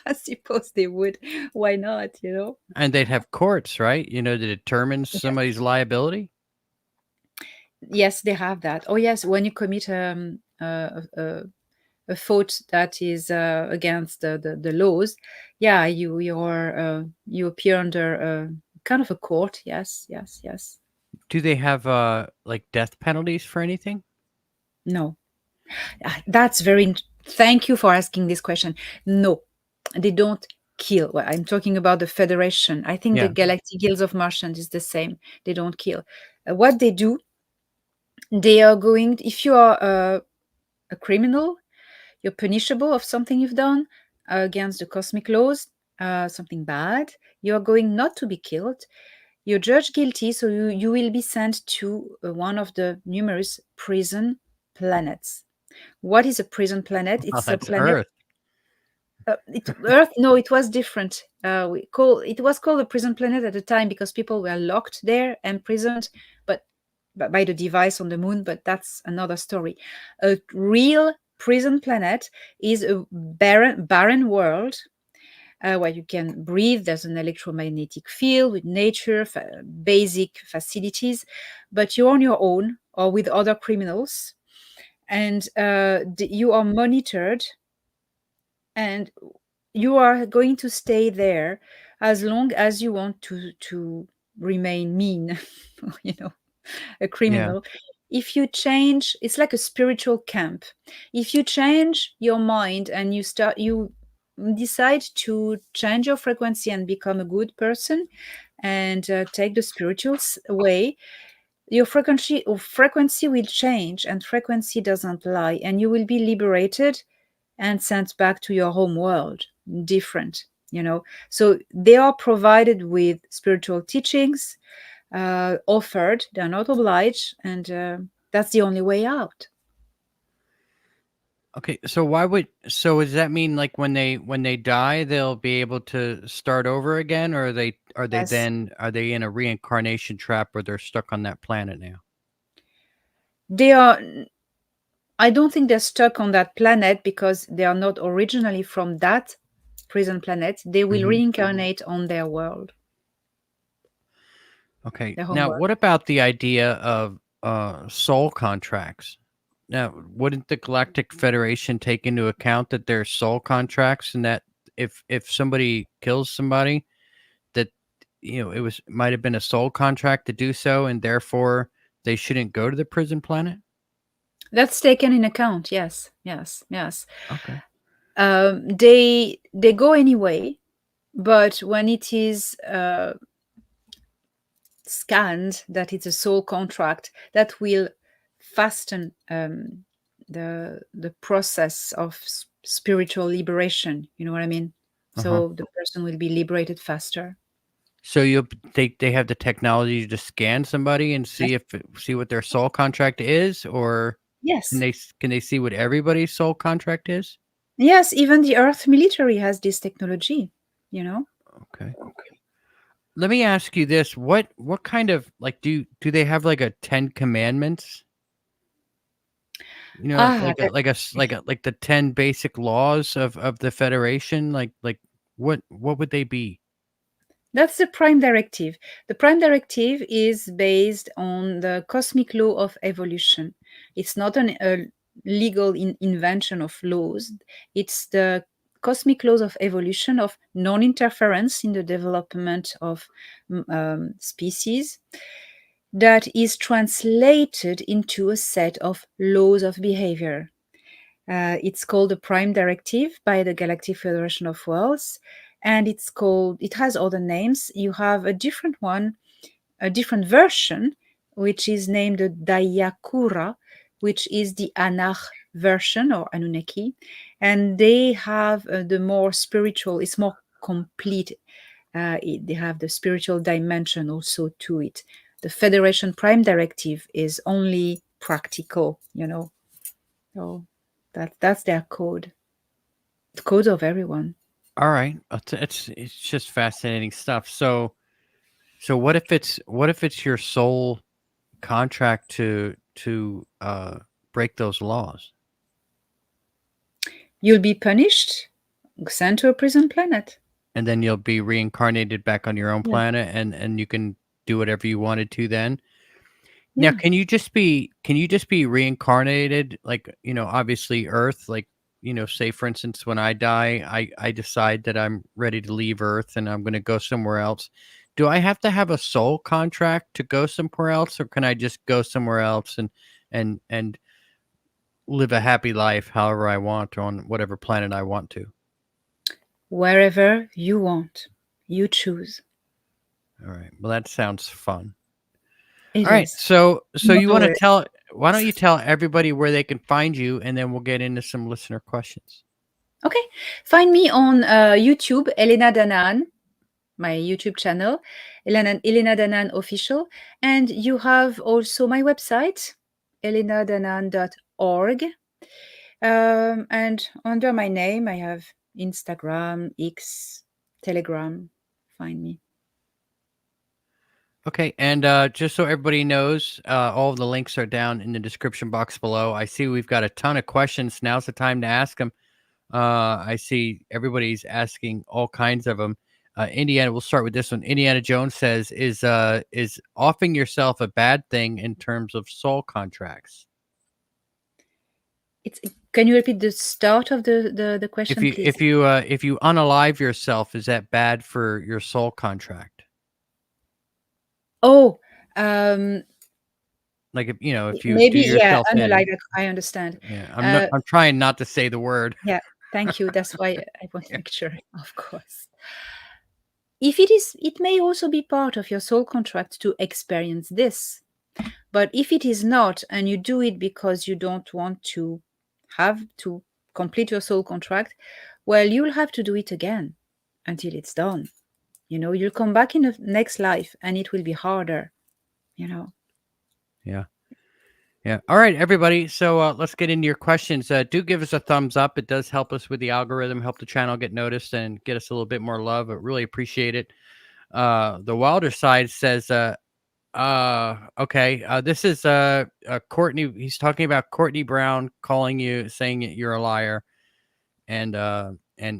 I suppose they would. Why not? And they'd have courts, right? To determine somebody's liability. Yes, they have that. Oh, yes. When you commit a fault that is against the laws, yeah, you appear under kind of a court. Yes, yes, yes. Do they have like death penalties for anything? No. That's very. Thank you for asking this question. No, they don't kill. Well, I'm talking about the Federation. I think the Yeah. Galactic Guilds of Martians is the same. They don't kill. What they do, they are going. If you are a criminal, you're punishable of something you've done against the cosmic laws, something bad. You are going not to be killed. You're judged guilty, so you will be sent to one of the numerous prison planets. What is a prison planet? Well, It's a that's planet. Earth. Earth. No, it was different. It was called a prison planet at the time because people were locked there and imprisoned, but by the device on the moon. But that's another story. A real prison planet is a barren world where you can breathe. There's an electromagnetic field with nature, basic facilities, but you're on your own or with other criminals, and you are monitored, and you are going to stay there as long as you want to remain mean, you know, a Yeah. criminal. If you change, it's like a spiritual camp. If you change your mind and you decide to change your frequency and become a good person and take the spiritual way, your frequency will change, and frequency doesn't lie, and you will be liberated and sent back to your home world different, so they are provided with spiritual teachings, offered. They're not obliged, and that's the only way out. Okay. So does that mean like when they die they'll be able to start over again, or Yes, are they in a reincarnation trap where they're stuck on that planet now? they are. I don't think they're stuck on that planet because they are not originally from that prison planet. They will Hmm. reincarnate on their world, Okay. their home Now, world. what about the idea of soul contracts? Now, wouldn't the Galactic Federation take into account that there's soul contracts, and that if somebody kills somebody, that it might have been a soul contract to do so, and therefore they shouldn't go to the prison planet? That's taken in account. Yes, yes, yes. Okay. They go anyway, but when it is scanned that it's a soul contract, that will fasten the process of spiritual liberation. You know what I mean? Uh-huh. So the person will be liberated faster. So they have the technology to scan somebody and Yes. see what their soul contract is, or can Yes. they see what everybody's soul contract is? Yes, even the Earth military has this technology, you know? Okay. Let me ask you this: what kind of like do they have like a 10 commandments? Ah, Like like the 10 basic laws of the Federation. Like what would they be? that's the Prime Directive. The Prime Directive is based on the cosmic law of evolution. It's not a legal invention of laws, it's the cosmic laws of evolution, of non interference in the development of species, that is translated into a set of laws of behavior. It's called the Prime Directive by the Galactic Federation of Worlds, and it has other names. You have a different one, a different version, which is named the Dayakura, which is the Anach version or Anunnaki, and they have the more spiritual. It's more complete. They have the spiritual dimension also to it. The Federation Prime Directive is only practical, so that's their code. The code of everyone. All right. It's just fascinating stuff. So what if it's your soul contract to break those laws? You'll be punished, sent to a prison planet. And then you'll be reincarnated back on your own Yeah, planet, and you can do whatever you wanted to then. Now, yeah. can you just be reincarnated, like, obviously Earth, like, say for instance when I die, I decide that I'm ready to leave Earth and I'm going to go somewhere else. Do I have to have a soul contract to go somewhere else, or can I just go somewhere else and live a happy life however I want on whatever planet I want to? wherever you want. You choose. All right. Well, that sounds fun. It All right. is. So Not you want to always. tell? Why don't you tell everybody where they can find you, and then we'll get into some listener questions. Okay. Find me on YouTube, Elena Danaan, my YouTube channel, Elena Danaan Official. And you have also my website, elenadanaan.org. And under my name, I have Instagram, X, Telegram. Find me. Okay, and just so everybody knows, all of the links are down in the description box below. I see we've got a ton of questions. Now's the time to ask them. I see everybody's asking all kinds of them. Indiana, we'll start with this one. Indiana Jones says, "Is offing yourself a bad thing in terms of soul contracts?" It's. Can you repeat the start of the question, please? If you unalive yourself, is that bad for your soul contract? Oh, um, Like if you do maybe, yeah, yourself unlike in. that, I understand. Yeah, Uh, I'm trying not to say the word. yeah, thank you. That's why I want to make sure, of course. If it is, it may also be part of your soul contract to experience this. But if it is not, and you do it because you don't want to have to complete your soul contract, well, you'll have to do it again until it's done. You'll come back in the next life and it will be harder, you know. Yeah. Yeah. All right, everybody. So let's get into your questions. Do give us a thumbs up. It does help us with the algorithm, help the channel get noticed, and get us a little bit more love. I really appreciate it. The Wilder side says, okay, this is Courtney. He's talking about Courtney Brown calling you, saying that you're a liar, and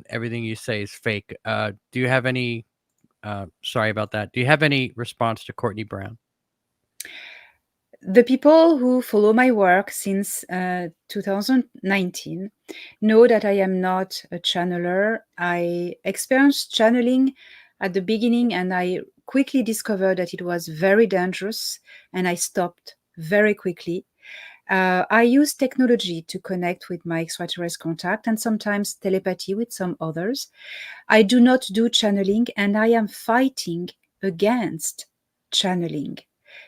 everything you say is fake. Do you have any? Sorry about that. Do you have any response to Courtney Brown? The people who follow my work since 2019 know that I am not a channeler. I experienced channeling at the beginning and I quickly discovered that it was very dangerous and I stopped very quickly. I use technology to connect with my extraterrestrial contact and sometimes telepathy with some others. I do not do channeling and I am fighting against channeling.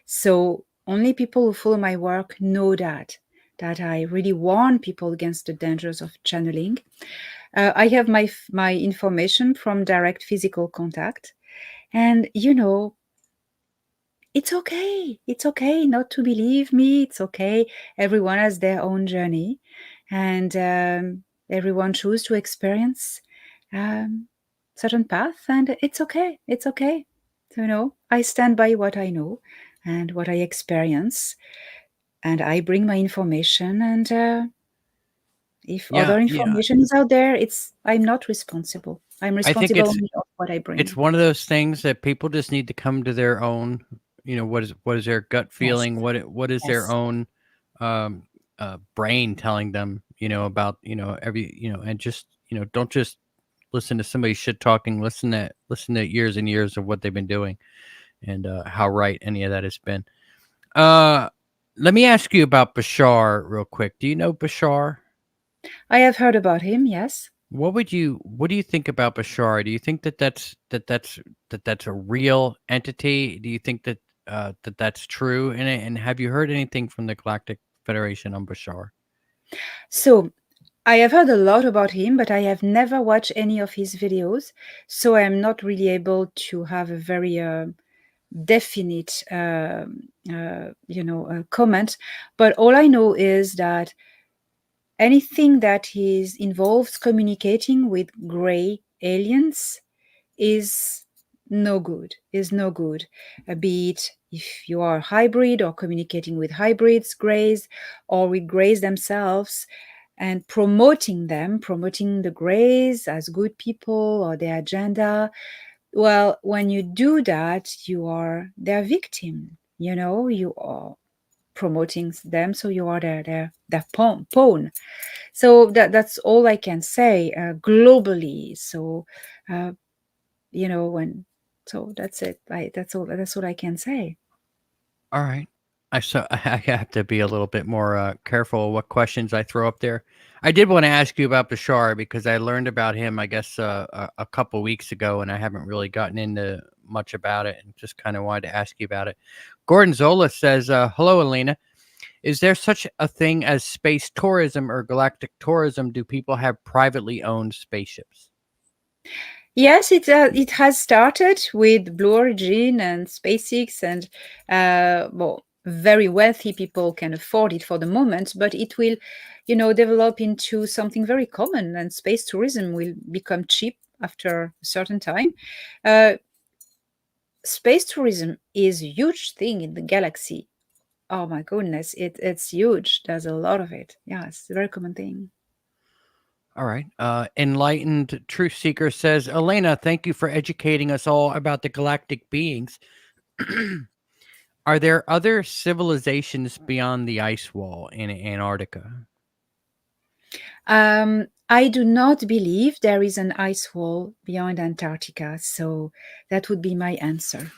So only people who follow my work know that I really warn people against the dangers of channeling. I have my information from direct physical contact, and it's okay. It's okay not to believe me. It's okay. Everyone has their own journey, and everyone chooses to experience um, certain path, and it's okay. It's okay. So, I stand by what I know and what I experience, and I bring my information. And if Yeah, other yeah. information is out there, I'm not responsible. I'm I think responsible only of what I it's bring. one of those things that people just need to come to their own. What is their gut Yes. feeling? What is their Yes. own um, brain telling them? About every and just don't just listen to somebody shit talking. Listen to years and years of what they've been doing and how right any of that has been. Uh, Let me ask you about Bashar real quick. Do you know Bashar? I have heard about him. Yes. What do you think about Bashar? Do you think that's a real entity? Do you think that's true? And have you heard anything from the Galactic Federation on Bashar? So I have heard a lot about him, but I have never watched any of his videos. So I'm not really able to have a very definite, comment. But all I know is that anything that is involves communicating with gray aliens is no good, be it if you are hybrid or communicating with hybrids, grays, or with grays themselves, and promoting the grays as good people or their agenda. Well, when you do that, you are their victim. You are promoting them, so you are their pawn. So that's all I can say globally. So uh, when so that's it. That's all I can say. All right. I have to be a little bit more careful what questions I throw up there. I did want to ask you about Bashar because I learned about him, I guess, a couple weeks ago, and I haven't really gotten into much about it, and just kind of wanted to ask you about it. Gordon Zola says, "Hello, Elena. Is there such a thing as space tourism or galactic tourism? Do people have privately owned spaceships?" Yes, it has started with Blue Origin and SpaceX, and well, very wealthy people can afford it for the moment, but it will, develop into something very common, and space tourism will become cheap after a certain time. Uh, Space tourism is a huge thing in the galaxy. Oh my goodness, it's huge. There's a lot of it. Yeah, it's a very common thing. All right. Enlightened Truth Seeker says, Elena, thank you for educating us all about the galactic beings. Are there other civilizations beyond the ice wall in Antarctica? I do not believe there is an ice wall beyond Antarctica, so that would be my answer.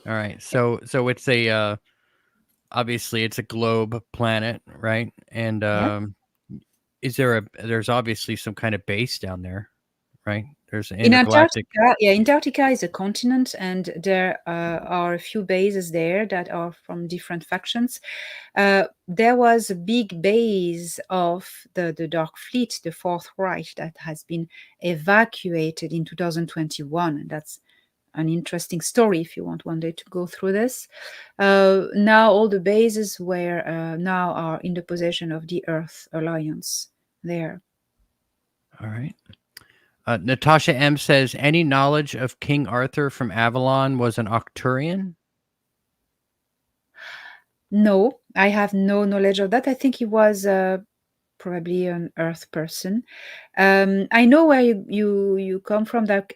All right. So it's a obviously it's a globe planet, right? And Yeah. there's obviously some kind of base down there, right? There's an In intergalactic. Antarctica, yeah, Antarctica is a continent, and there are a few bases there that are from different factions. There was a big base of the Dark Fleet, the Fourth Reich, that has been evacuated in 2021. And that's an interesting story if you want one day to go through this. Now all the bases were now are in the possession of the Earth Alliance there. All right. Natasha M says, any knowledge of King Arthur from Avalon was an Octurian? No, I have no knowledge of that. I think he was probably an Earth person. I know where you come from. That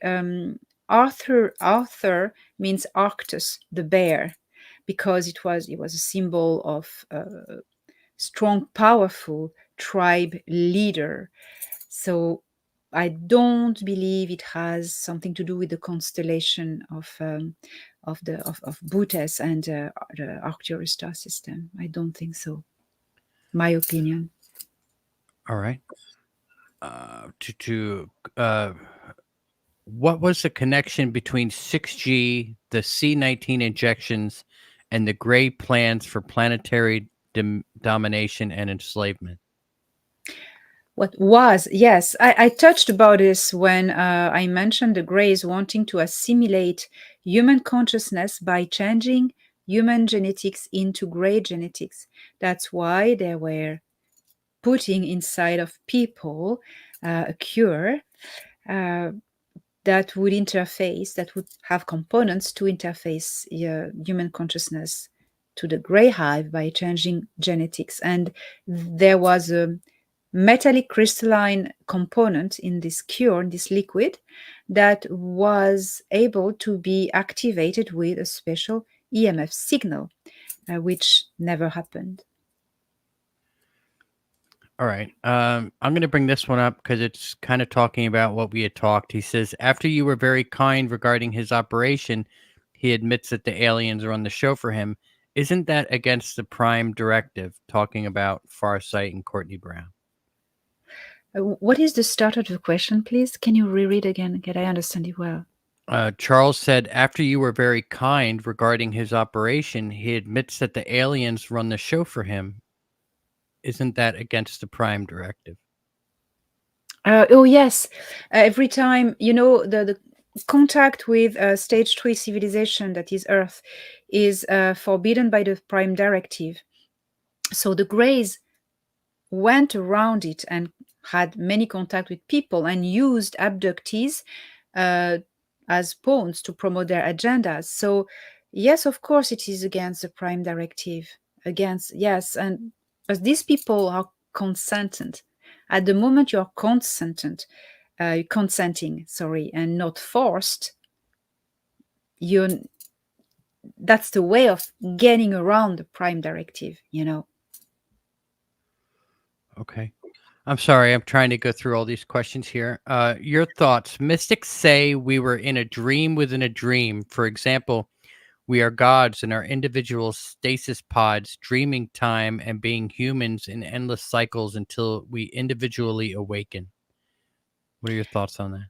Arthur means Arctus, the bear, because it was a symbol of strong, powerful tribe leader. So I don't believe it has something to do with the constellation of Butes and the Arcturus star system. I don't think so. My opinion. All right. What was the connection between 6G, the C-19 injections, and the Gray plans for planetary domination and enslavement? What was, yes, I touched about this when I mentioned the Greys wanting to assimilate human consciousness by changing human genetics into Grey genetics. That's why they were putting inside of people a cure uh, that would interface, that would have components to interface human consciousness to the Grey hive by changing genetics. And there was a metallic crystalline component in this cure, in this liquid, that was able to be activated with a special EMF signal, which never happened. All right. I'm going to bring this one up because it's kind of talking about what we had talked. He says, after you were very kind regarding his operation, he admits that the aliens run the show for him. Isn't that against the Prime Directive, talking about Farsight and Courtney Brown? What is the start of the question, please? Can you reread again? Can I understand it well? Charles said, after you were very kind regarding his operation, he admits that the aliens run the show for him. Isn't that against the Prime Directive? Oh yes, every time the contact with stage 3 civilization, that is Earth, is forbidden by the Prime Directive. So the Greys went around it and had many contact with people and used abductees uh, as pawns to promote their agendas. So yes, of course, it is against the Prime Directive. Against, yes, and as these people are consentant. At the moment you are consenting, sorry, and not forced, you that's the way of getting around the Prime Directive. Okay. I'm sorry. I'm trying to go through all these questions here. Your thoughts. Mystics say we were in a dream within a dream. For example, We are gods in our individual stasis pods, dreaming time and being humans in endless cycles until we individually awaken. What are your thoughts on that?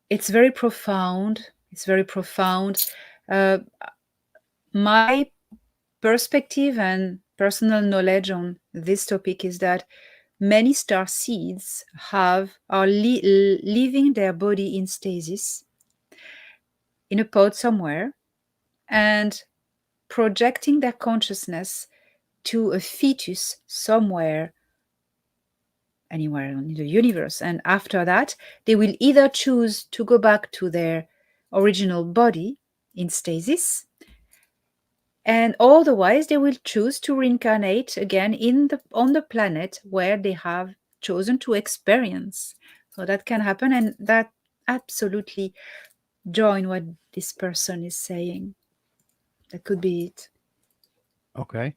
It's very profound. It's very profound. Uh, my perspective and personal knowledge on this topic is that many star seeds are leaving their body in stasis in a pod somewhere and projecting their consciousness to a fetus somewhere, anywhere in the universe. And after that, they will either choose to go back to their original body in stasis, and otherwise they will choose to reincarnate again on the planet where they have chosen to experience. So that can happen, and that absolutely join what this person is saying. That could be it. Okay.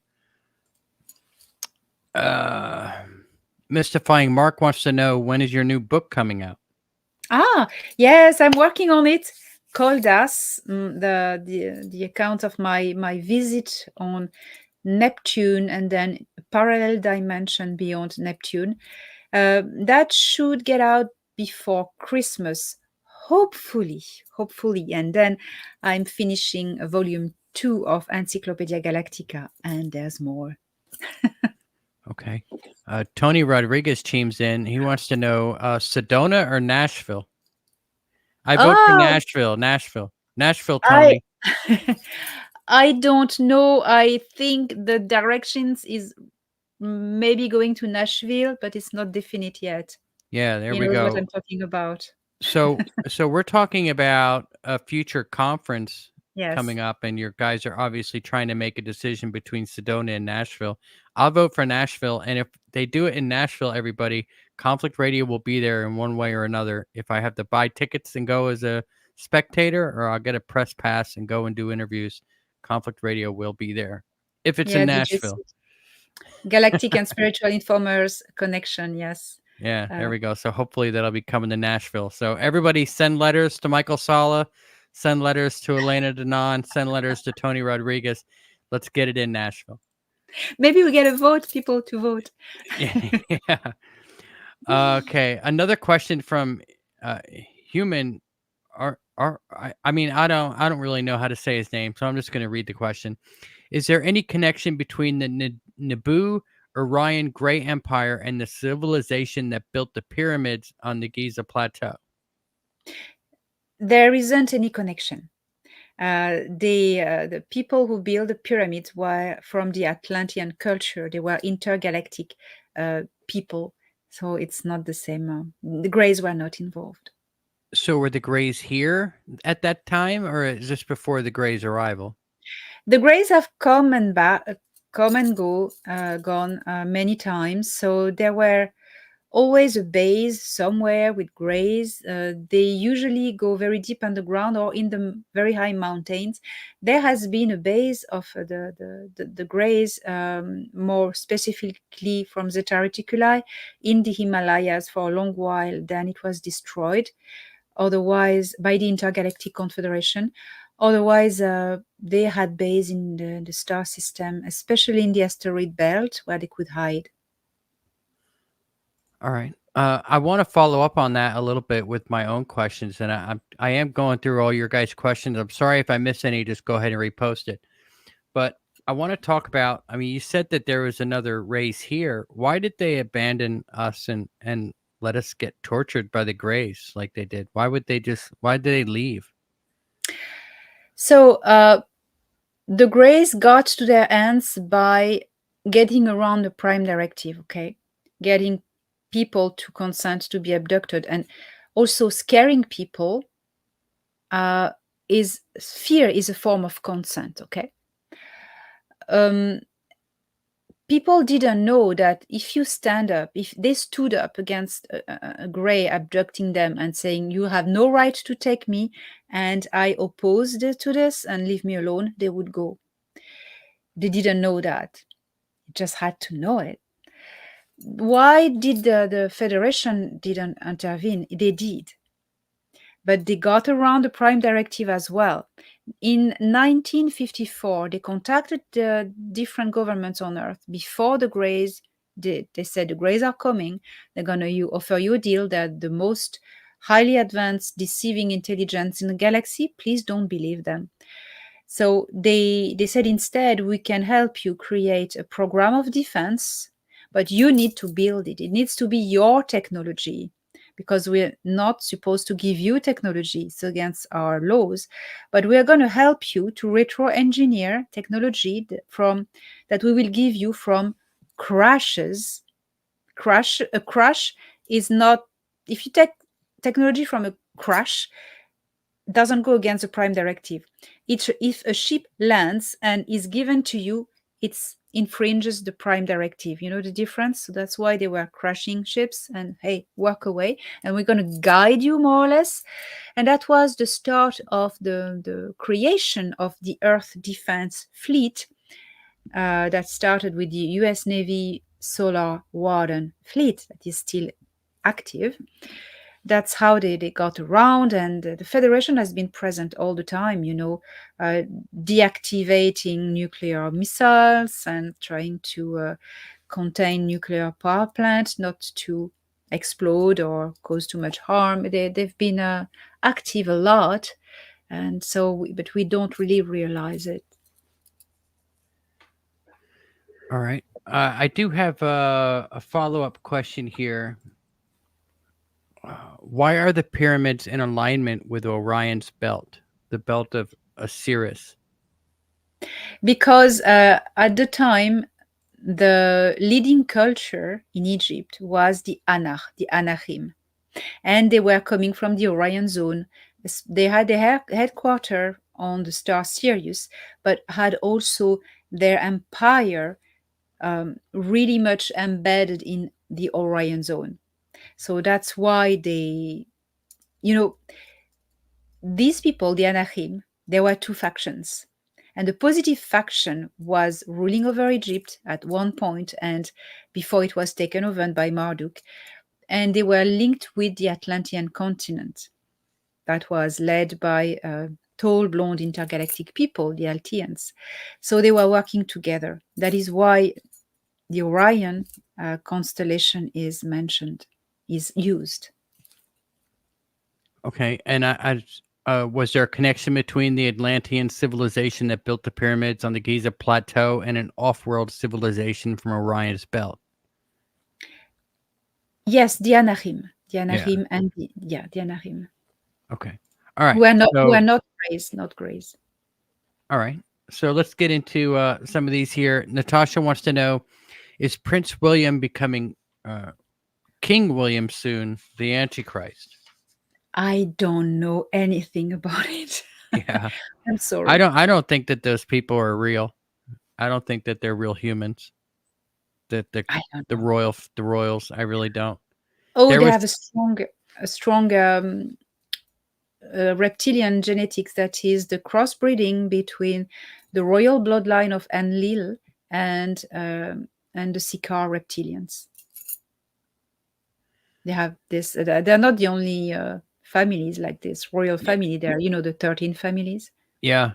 Mystifying Mark wants to know, when is your new book coming out? Yes, I'm working on it. Called Us, the account of my visit on Neptune and then a parallel dimension beyond Neptune. That should get out before Christmas, hopefully, and then I'm finishing a volume 2 of Encyclopedia Galactica, and there's more. Okay. Tony Rodriguez chimes in. He wants to know, Sedona or Nashville? I vote for Oh, Nashville. Nashville, I Tony. I don't know. I think the directions is maybe going to Nashville, but it's not definite yet. Yeah, there He we knows what go. I'm talking about. So we're talking about a future conference Yes. coming up, and your guys are obviously trying to make a decision between Sedona and Nashville. I'll vote for Nashville, and if they do it in Nashville, everybody, Conflict Radio will be there in one way or another. If I have to buy tickets and go as a spectator, or I'll get a press pass and go and do interviews, Conflict Radio will be there if it's in Yeah, DJC. Nashville. Galactic and Spiritual Informers Connection, yes. Yeah, there Uh, we go. So hopefully that'll be coming to Nashville. So everybody send letters to Michael Sala, send letters to Elena Danaan, send letters to Tony Rodriguez. Let's get it in Nashville. maybe we get a vote, people to vote. Yeah. Okay. Another question from human. I mean, I don't really know how to say his name, so I'm just going to read the question. Is there any connection between the Nebu Orion Gray Empire and the civilization that built the pyramids on the Giza There isn't any connection. The people who built the pyramids were from the Atlantean culture. They were intergalactic people, so it's not the same. The Greys were not involved. So were the Greys here at that time, or is this before the Greys' arrival? The Greys have come and gone many times. So there were always a base somewhere with Greys. They usually go very deep underground or in the very high mountains. There has been a base of the Greys, more specifically from Zeta Reticuli, in the Himalayas for a long while. Then it was destroyed, otherwise by the Intergalactic Confederation. Otherwise, they had base in the star system, especially in the asteroid belt, where they could hide. All right. I want to follow up on that a little bit with my own questions, and I am going through all your guys' questions. I'm sorry if I miss any. Just go ahead and repost it. But I want to talk about. I mean, you said that there was another race here. Why did they abandon us and let us get tortured by the Greys like they did? Why would they just? Why did they leave? So the Greys got to their ends by getting around the Prime Directive, okay? Getting people to consent to be abducted, and also scaring people. Is fear is a form of consent, okay? People didn't know that if you stand up, if they stood up against a Grey abducting them and saying, you have no right to take me, and I opposed to this and leave me alone, they would go. They didn't know that. They just had to know it. Why did the Federation didn't intervene? They did. but they got around the Prime Directive as well. In 1954, they contacted the different governments on Earth before the Greys did. They said the Greys are coming. They're going to offer you a deal that the most highly advanced deceiving intelligence in the galaxy, please don't believe them. So they said instead, we can help you create a program of defense, but you need to build it. It needs to be your technology because we're not supposed to give you technology. It's against our laws, but we are going to help you to retro-engineer technology that we will give you from crashes. A crash is not, if you take technology from a crash, doesn't go against the Prime Directive. If a ship lands and is given to you, it infringes the Prime Directive. You know the difference? So that's why they were crashing ships and, hey, walk away. And we're going to guide you more or less. And that was the start of the creation of the Earth Defense Fleet that started with the US Navy Solar Warden Fleet that is still active. That's how they got around, and the Federation has been present all the time, deactivating nuclear missiles and trying to contain nuclear power plants not to explode or cause too much harm. They've been active a lot, and so but we don't really realize it. All right. I do have a follow-up question here. Why are the pyramids in alignment with Orion's belt, the belt of Osiris? Because at the time, the leading culture in Egypt was the Anachim, and they were coming from the Orion zone. They had their headquarters on the star Sirius, but had also their empire really much embedded in the Orion zone. So that's why these people, the Anachim, there were two factions. And the positive faction was ruling over Egypt at one point, and before it was taken over by Marduk. And they were linked with the Atlantean continent that was led by tall, blonde, intergalactic people, the Alteans. So they were working together. That is why the Orion constellation is mentioned, is used. Okay, and was there a connection between the Atlantean civilization that built the pyramids on the Giza Plateau and an off-world civilization from Orion's belt? Yes, the Anachim. The Yeah. Anachim and the Anachim. Okay. All right. Who are So, not Greys, not Greys. all right. So let's get into some of these here. Natasha wants to know, is Prince William becoming King William soon the Antichrist? I don't know anything about it. Yeah. I'm sorry. I don't think that those people are real. I don't think that they're real humans. That I don't the know. royals, I really don't. Oh, There they was have a strong reptilian genetics, that is the crossbreeding between the royal bloodline of Enlil and the Sikaar reptilians. They have this. They're not the only families like this royal family. There are, the 13 families. yeah.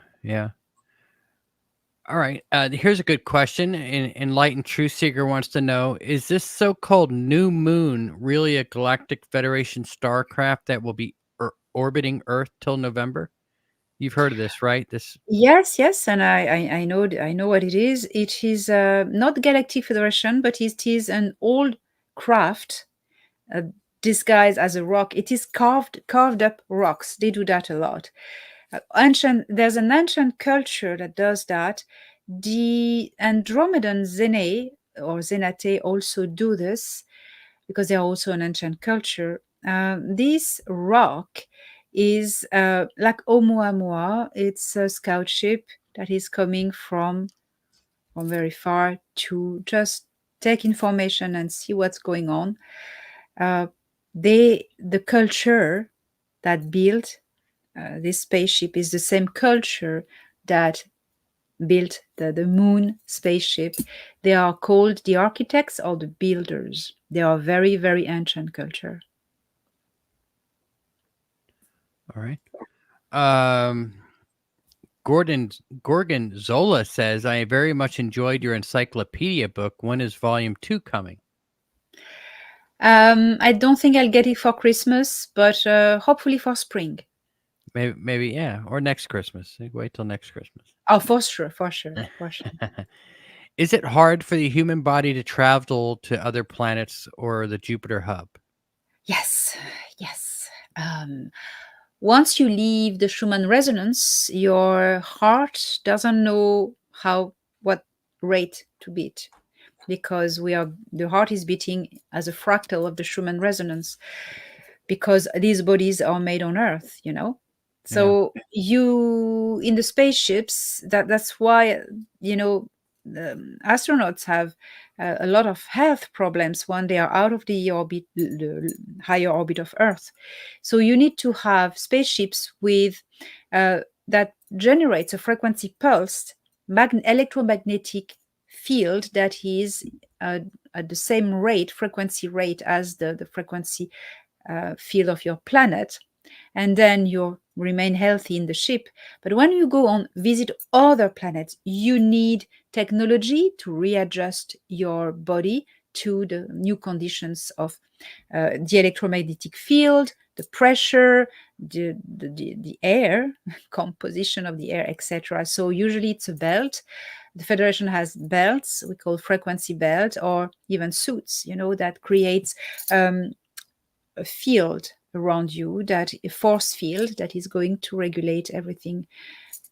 All right. Here's a good question. Enlightened Truth Seeker wants to know, is this so-called new moon really a Galactic Federation starcraft that will be orbiting Earth till November? You've heard of this, right? Yes, and I know what it is. It is not Galactic Federation, but it is an old craft disguised as a rock. It is carved up rocks. They do that a lot. There's an ancient culture that does that. The Andromedan Zene or Zenate also do this because they are also an ancient culture. This rock is like Oumuamua. It's a scout ship that is coming from very far to just take information and see what's going on. The culture that built this spaceship is the same culture that built the moon spaceship. They are called the architects or the builders. They are very, very ancient culture. All right. Um, Gordon Gorgonzola says, "I very much enjoyed your encyclopedia book. When is volume 2 coming?" I don't think I'll get it for Christmas, but hopefully for spring. Maybe, yeah, or next Christmas. Wait till next Christmas. Oh, for sure, for sure, for sure. Is it hard for the human body to travel to other planets or the Jupiter hub? Yes, yes. Once you leave the Schumann resonance, your heart doesn't know what rate to beat, because the heart is beating as a fractal of the Schumann resonance, because these bodies are made on Earth, Yeah. so you in the spaceships, that's why, you know astronauts have a lot of health problems when they are out of the orbit, the higher orbit of Earth. So you need to have spaceships with that generates a frequency pulsed electromagnetic field that is uh, at the same rate, frequency rate, as the frequency field of your planet, and then you remain healthy in the ship. But when you go on visit other planets, you need technology to readjust your body to the new conditions of the electromagnetic field, the pressure, the air, composition of the air, etc. So usually it's a belt. The Federation has belts we call frequency belt, or even suits, that creates a field around you, that a force field that is going to regulate everything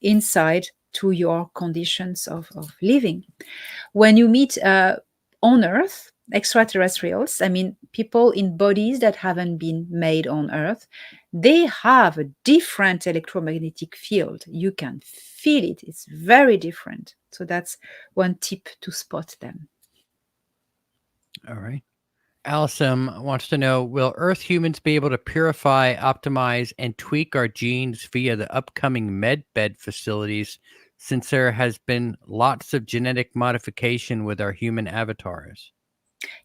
inside to your conditions of living. When you meet on Earth extraterrestrials, I mean people in bodies that haven't been made on Earth, they have a different electromagnetic field. You can feel it, it's very different. So that's one tip to spot them. All right. Alison wants to know, will Earth humans be able to purify, optimize, and tweak our genes via the upcoming medbed facilities, since there has been lots of genetic modification with our human avatars?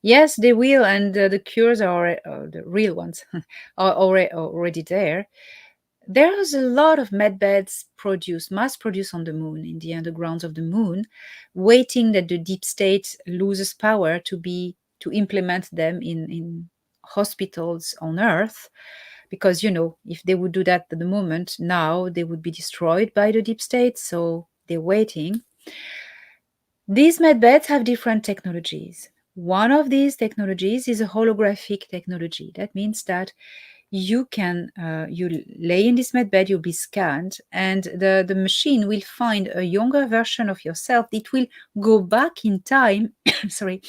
Yes, they will, and the cures are the real ones are already there. There's a lot of medbeds produced, mass produced on the moon, in the undergrounds of the moon, waiting that the deep state loses power to implement them in hospitals on Earth. Because if they would do that at the moment, now they would be destroyed by the deep state. So they're waiting. These medbeds have different technologies. One of these technologies is a holographic technology. That means that you lay in this medbed, you'll be scanned, and the machine will find a younger version of yourself. It will go back in time, sorry,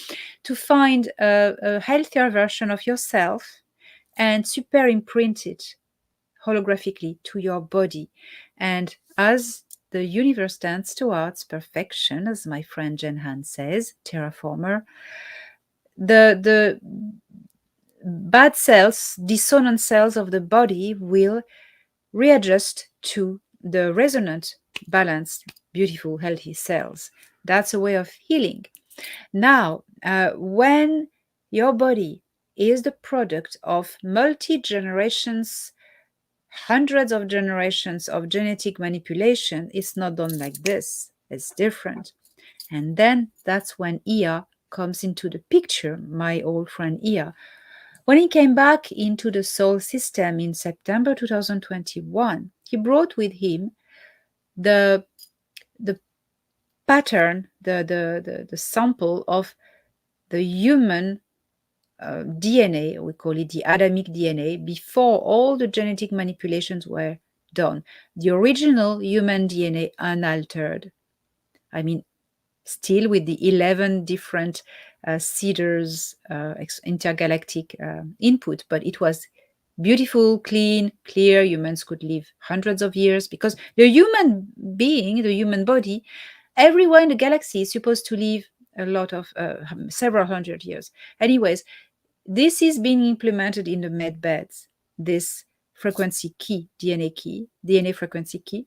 to find a healthier version of yourself and superimprint it holographically to your body. And as the universe tends towards perfection, as my friend Jen Han says, terraformer, the bad cells, dissonant cells of the body will readjust to the resonant, balanced, beautiful, healthy cells. That's a way of healing. Now, when your body is the product of multi generations, hundreds of generations of genetic manipulation, it's not done like this. It's different. And then that's when Ia comes into the picture, my old friend Ia. When he came back into the soul system in September 2021, he brought with him the the pattern, the sample of the human DNA, we call it the Adamic DNA, before all the genetic manipulations were done. The original human DNA unaltered. I mean, still with the 11 different cedars intergalactic input, but it was beautiful, clean, clear. Humans could live hundreds of years, because the human being, the human body, everywhere in the galaxy is supposed to live a lot of several hundred years. Anyways, this is being implemented in the med beds, this frequency key, DNA frequency key.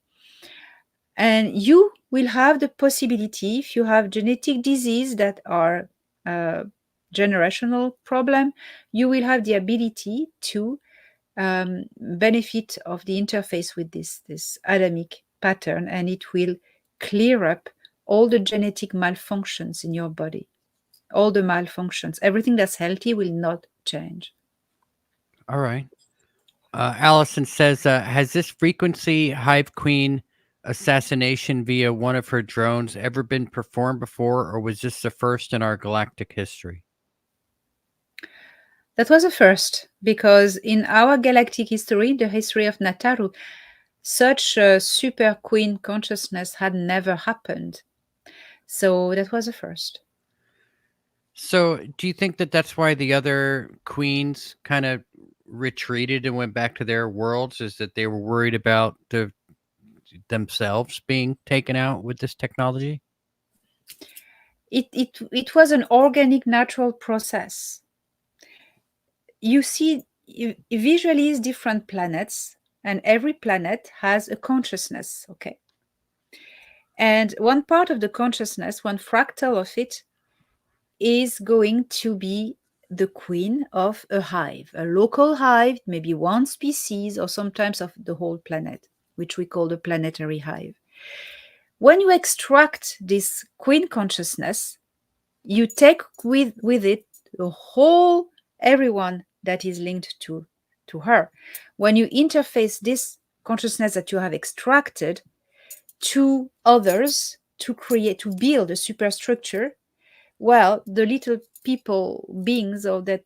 And you will have the possibility, if you have genetic disease that are generational problem, you will have the ability to benefit of the interface with this Adamic pattern, and it will clear up all the genetic malfunctions in your body. All the malfunctions, everything that's healthy will not change. All right. Allison says, has this frequency Hive Queen assassination via one of her drones ever been performed before, or was this the first in our galactic history? That was a first, because in our galactic history, the history of Nataru, such a super queen consciousness had never happened. So that was a first. So, do you think that that's why the other queens kind of retreated and went back to their worlds? Is that they were worried about themselves being taken out with this technology? It was an organic, natural process. You see, you visualize different planets, and every planet has a consciousness, okay? And one part of the consciousness, one fractal of it, is going to be the queen of a hive, a local hive, maybe one species, or sometimes of the whole planet, which we call the planetary hive. When you extract this queen consciousness, you take with it the whole everyone that is linked to her. When you interface this consciousness that you have extracted to others to build a superstructure, well, the little people beings or that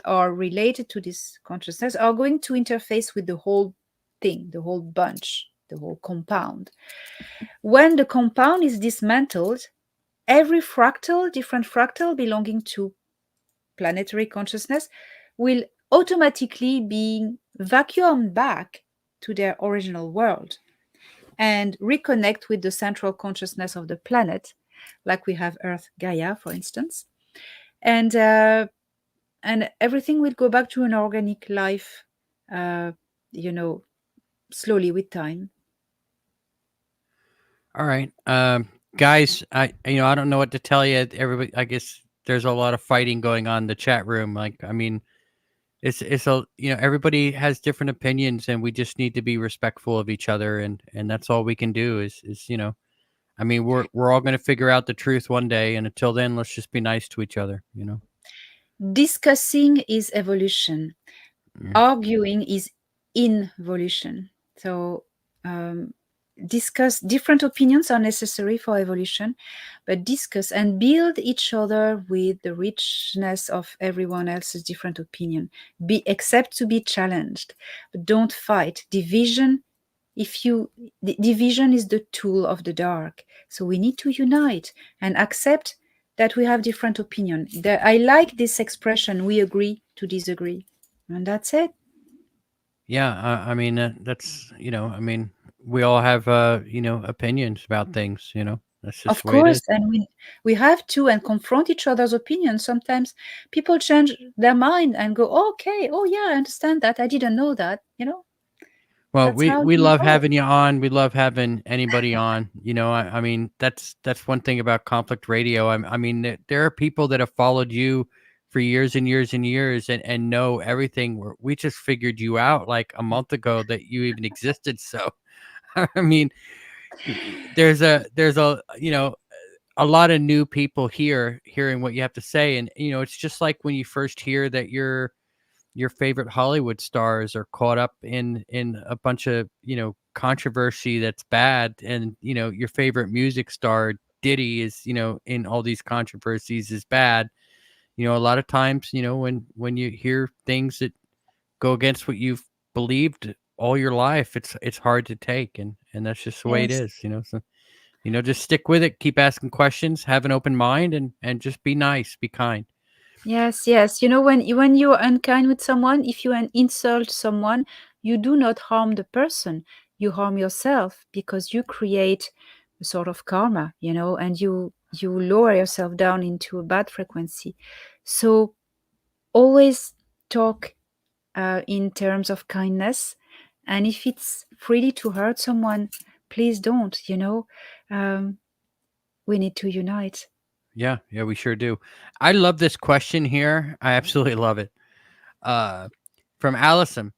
are related to this consciousness are going to interface with the whole thing, the whole bunch, the whole compound. When the compound is dismantled, every fractal, different fractal belonging to planetary consciousness, will automatically be vacuumed back to their original world and reconnect with the central consciousness of the planet, like we have Earth Gaia, for instance, and everything will go back to an organic life, uh, you know, slowly with time. All right, guys. I don't know what to tell you. Everybody, I guess there's a lot of fighting going on in the chat room. Like, I mean, it's a everybody has different opinions, and we just need to be respectful of each other, and that's all we can do. Is I mean, we're all going to figure out the truth one day, and until then, let's just be nice to each other. Discussing is evolution. Yeah. Arguing is involution. So, discuss different opinions are necessary for evolution, but discuss and build each other with the richness of everyone else's different opinion. Accept to be challenged, but don't fight. Division is the tool of the dark. So we need to unite and accept that we have different opinion. I like this expression, we agree to disagree. And that's it. Yeah, I mean that's I mean we all have opinions about things. That's just Of the way it is. course, and we have to and confront each other's opinions. Sometimes people change their mind and go, "Oh, okay, oh yeah, I understand that. I didn't know that." Well, That's how we we love evolve. having you on. We love having anybody on. I mean that's one thing about conflict radio. I mean there are people that have followed you for years and years and years and know everything. We just figured you out like a month ago that you even existed. So I mean, there's a lot of new people here hearing what you have to say, and it's just like when you first hear that your favorite Hollywood stars are caught up in a bunch of controversy that's bad, and your favorite music star Diddy is in all these controversies is bad. A lot of times when you hear things that go against what you've believed all your life, it's hard to take, and that's just the way it Yes. is. So just stick with it, keep asking questions, have an open mind, and just be nice, be kind. Yes, yes. When you're unkind with someone, if you insult someone, you do not harm the person. You harm yourself because you create a sort of karma, and you lower yourself down into a bad frequency. So always talk in terms of kindness, and if it's freely to hurt someone, please don't. Um, we need to unite. Yeah, yeah, we sure do. I love this question here. I absolutely love it. Uh, from Allison.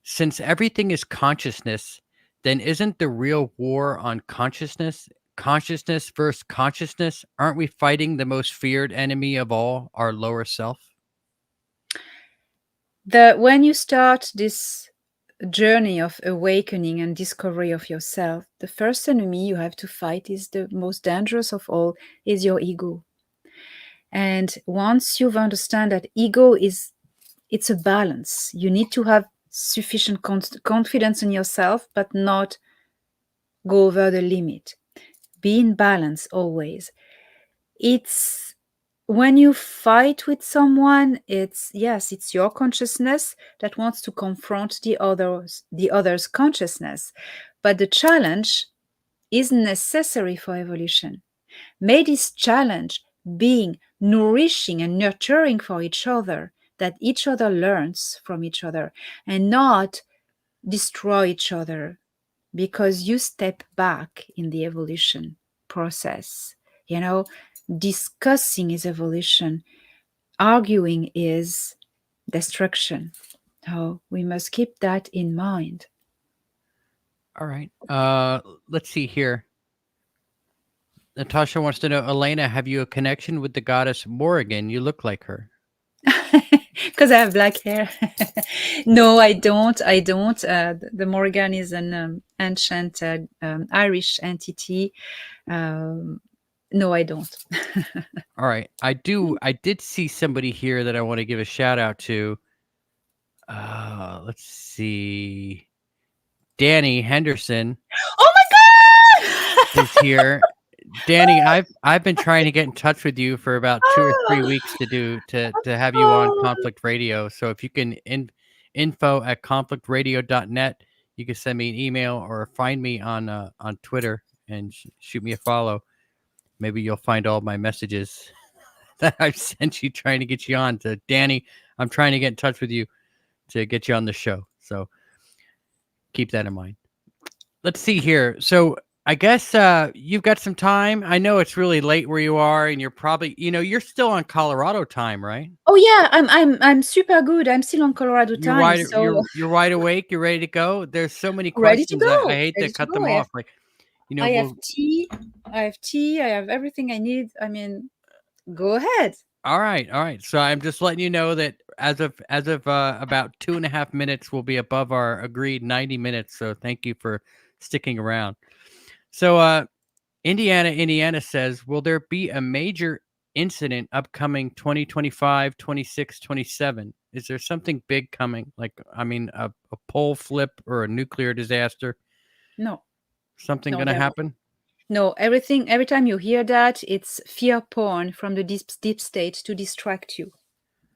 Since everything is consciousness, then isn't the real war on consciousness? Consciousness versus consciousness? Aren't we fighting the most feared enemy of all, our lower self? When you start this journey of awakening and discovery of yourself, the first enemy you have to fight is the most dangerous of all, is your ego. And once you've understand that ego it's a balance. You need to have sufficient confidence in yourself, but not go over the limit. Be in balance always. It's when you fight with someone, it's your consciousness that wants to confront the other's consciousness. But the challenge is necessary for evolution. May this challenge being nourishing and nurturing for each other, that each other learns from each other, and not destroy each other because you step back in the evolution process. Discussing is evolution, arguing is destruction. So we must keep that in mind. All right. Let's see here. Natasha wants to know, Elena, have you a connection with the goddess Morrigan? You look like her. Because I have black hair. No, I don't. The Morrigan is an ancient Irish entity. No, I don't. All right. I did see somebody here that I want to give a shout out to. Let's see. Danny Henderson Oh my God! is here. Danny, I've been trying to get in touch with you for about 2 or 3 weeks to have you on Conflict Radio. So if you can info@conflictradio.net, you can send me an email or find me on Twitter and shoot me a follow. Maybe you'll find all my messages that I've sent you trying to get you on. To Danny, I'm trying to get in touch with you to get you on the show. So keep that in mind. Let's see here. So I guess you've got some time. I know it's really late where you are, and you're probably, you're still on Colorado time, right? Oh yeah, I'm super good. I'm still on Colorado You're time, wide, so you're wide awake. You're ready to go. There's so many ready to questions. I go. hate to cut them I off. I have tea. I have everything I need. I mean, go ahead. All right. So I'm just letting you know that as of about 2.5 minutes, we'll be above our agreed 90 minutes. So thank you for sticking around. So Indiana says, will there be a major incident upcoming 2025, 26, 27? Is there something big coming? Like, I mean, a pole flip or a nuclear disaster? No. Something going to happen? No, every time you hear that, it's fear porn from the deep state to distract you.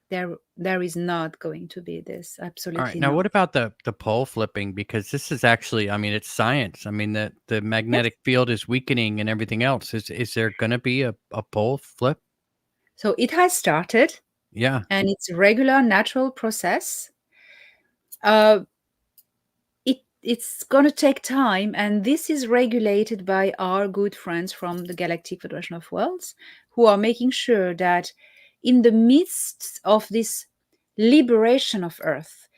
There is not going to be this. Absolutely. All right. Now, what about the pole flipping? Because this is actually, I mean, it's science. I mean, the magnetic field is weakening and everything else. Is there going to be a pole flip? So it has started. Yeah. And it's a regular, natural process. It's going to take time, and this is regulated by our good friends from the Galactic Federation of Worlds, who are making sure that in the midst of this liberation of Earth,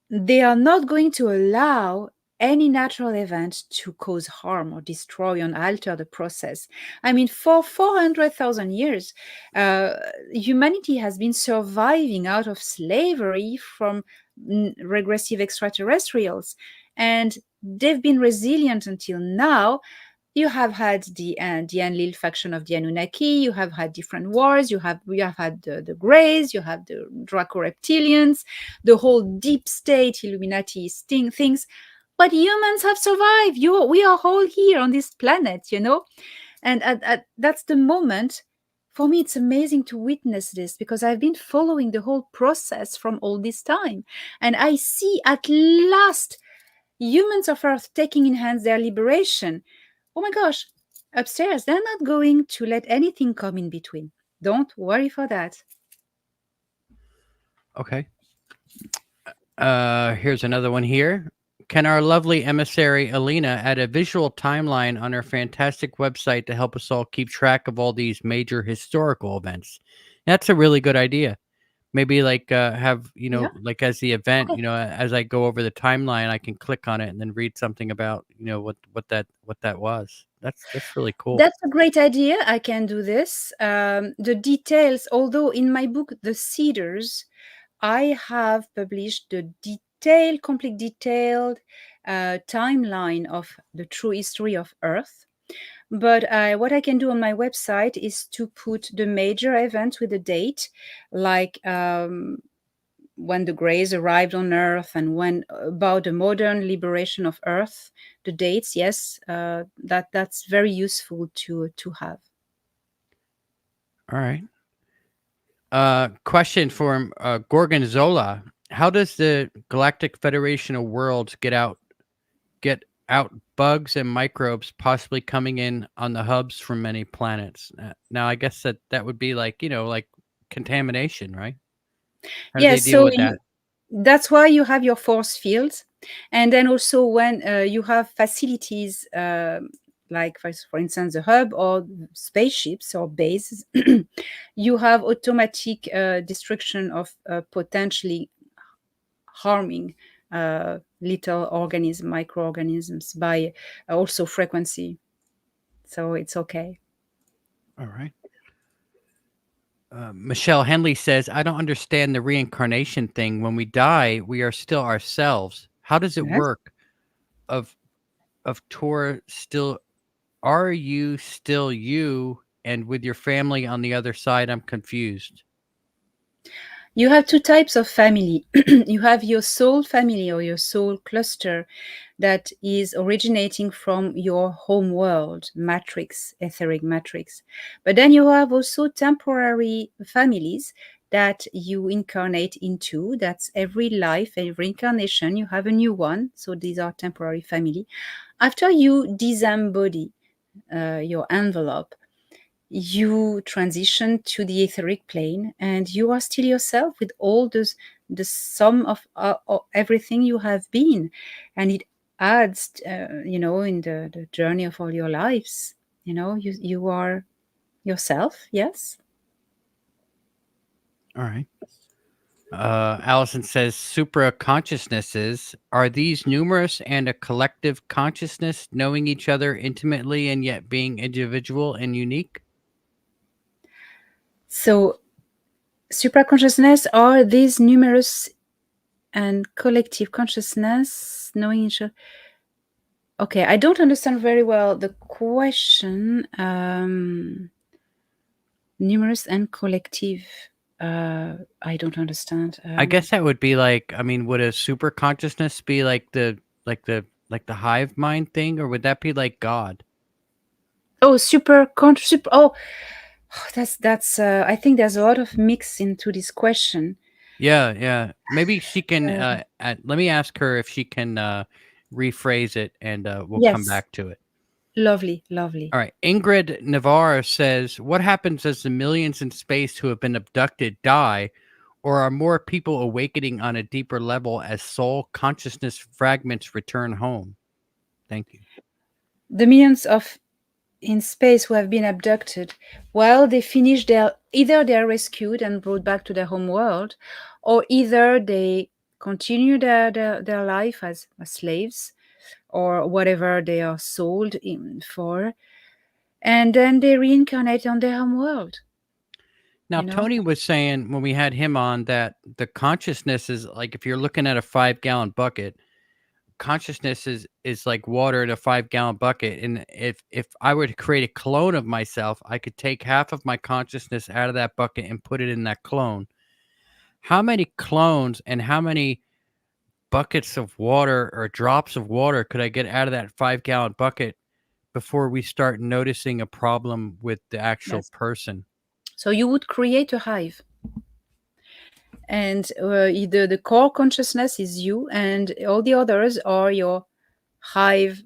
they are not going to allow any natural event to cause harm or destroy and alter the process. I mean, for 400,000 years, humanity has been surviving out of slavery from regressive extraterrestrials, and they've been resilient until now. You have had the Enlil faction of the Anunnaki. You have had different wars. You have had the Greys. You have the Draco reptilians, the whole deep state Illuminati things. But humans have survived. We are all here on this planet, and that's the moment. For me, it's amazing to witness this because I've been following the whole process from all this time, and I see at last humans of Earth taking in hands their liberation. Oh my gosh, upstairs, they're not going to let anything come in between. Don't worry for that. Okay. Here's another one here. Can our lovely emissary, Elena, add a visual timeline on her fantastic website to help us all keep track of all these major historical events? That's a really good idea. maybe like have Yeah. like as the event, Okay. as I go over the timeline, I can click on it and then read something about what that was. That's really cool. That's a great idea. I can do this. The details, although in my book, The Cedars, I have published the complete detailed timeline of the true history of Earth. But what I can do on my website is to put the major events with a date, like when the Greys arrived on Earth and when about the modern liberation of Earth, the dates. Yes, that's very useful to have. All right. Question from Gorgonzola: how does the Galactic Federation of Worlds get out bugs and microbes possibly coming in on the hubs from many planets? Now, I guess that would be like like contamination, right? How do they Yes, deal so with that? that's why you have your force fields, and then also when you have facilities like for instance the hub or spaceships or bases, you have automatic destruction of potentially harming little microorganisms by also frequency. So it's okay. All right. Michelle Henley says, I don't understand the reincarnation thing. When we die, we are still ourselves. How does it Yes. work? Of Tor still, are you still you? And with your family on the other side, I'm confused. You have two types of family. You have your soul family or your soul cluster that is originating from your home world matrix, etheric matrix. But then you have also temporary families that you incarnate into. That's every life, every incarnation, you have a new one. So these are temporary family. After you disembody your envelope, you transition to the etheric plane and you are still yourself with all the sum of everything you have been, and it adds in the journey of all your lives, you are yourself. Yes. All right. Allison says, supra consciousnesses, are these numerous and a collective consciousness knowing each other intimately and yet being individual and unique? So supraconsciousness are these numerous and collective consciousness knowing each other. Okay, I don't understand very well the question. Numerous and collective. I don't understand. I guess that would be like, I mean, would a super consciousness be like the hive mind thing, or would that be like God? Oh, super. Oh, that's. I think there's a lot of mix into this question. Yeah, yeah. Maybe she can. Uh, Let me ask her if she can rephrase it, and we'll come yes, back to it. lovely, lovely. All right. Ingrid Navarre says, "What happens as the millions in space who have been abducted die, or are more people awakening on a deeper level as soul consciousness fragments return home?" Thank you. The millions of in space who have been abducted, while they finish either they are rescued and brought back to their home world, or either they continue their life as slaves or whatever they are sold in for, and then they reincarnate on their home world. Now, You know. Tony was saying when we had him on that the consciousness is like if you're looking at a 5 gallon bucket, consciousness is like water in a 5 gallon bucket. And if I were to create a clone of myself, I could take half of my consciousness out of that bucket and put it in that clone. How many clones and how many buckets of water or drops of water could I get out of that 5 gallon bucket before we start noticing a problem with the actual Yes. person? So you would create a hive, and either the core consciousness is you, and all the others are your hive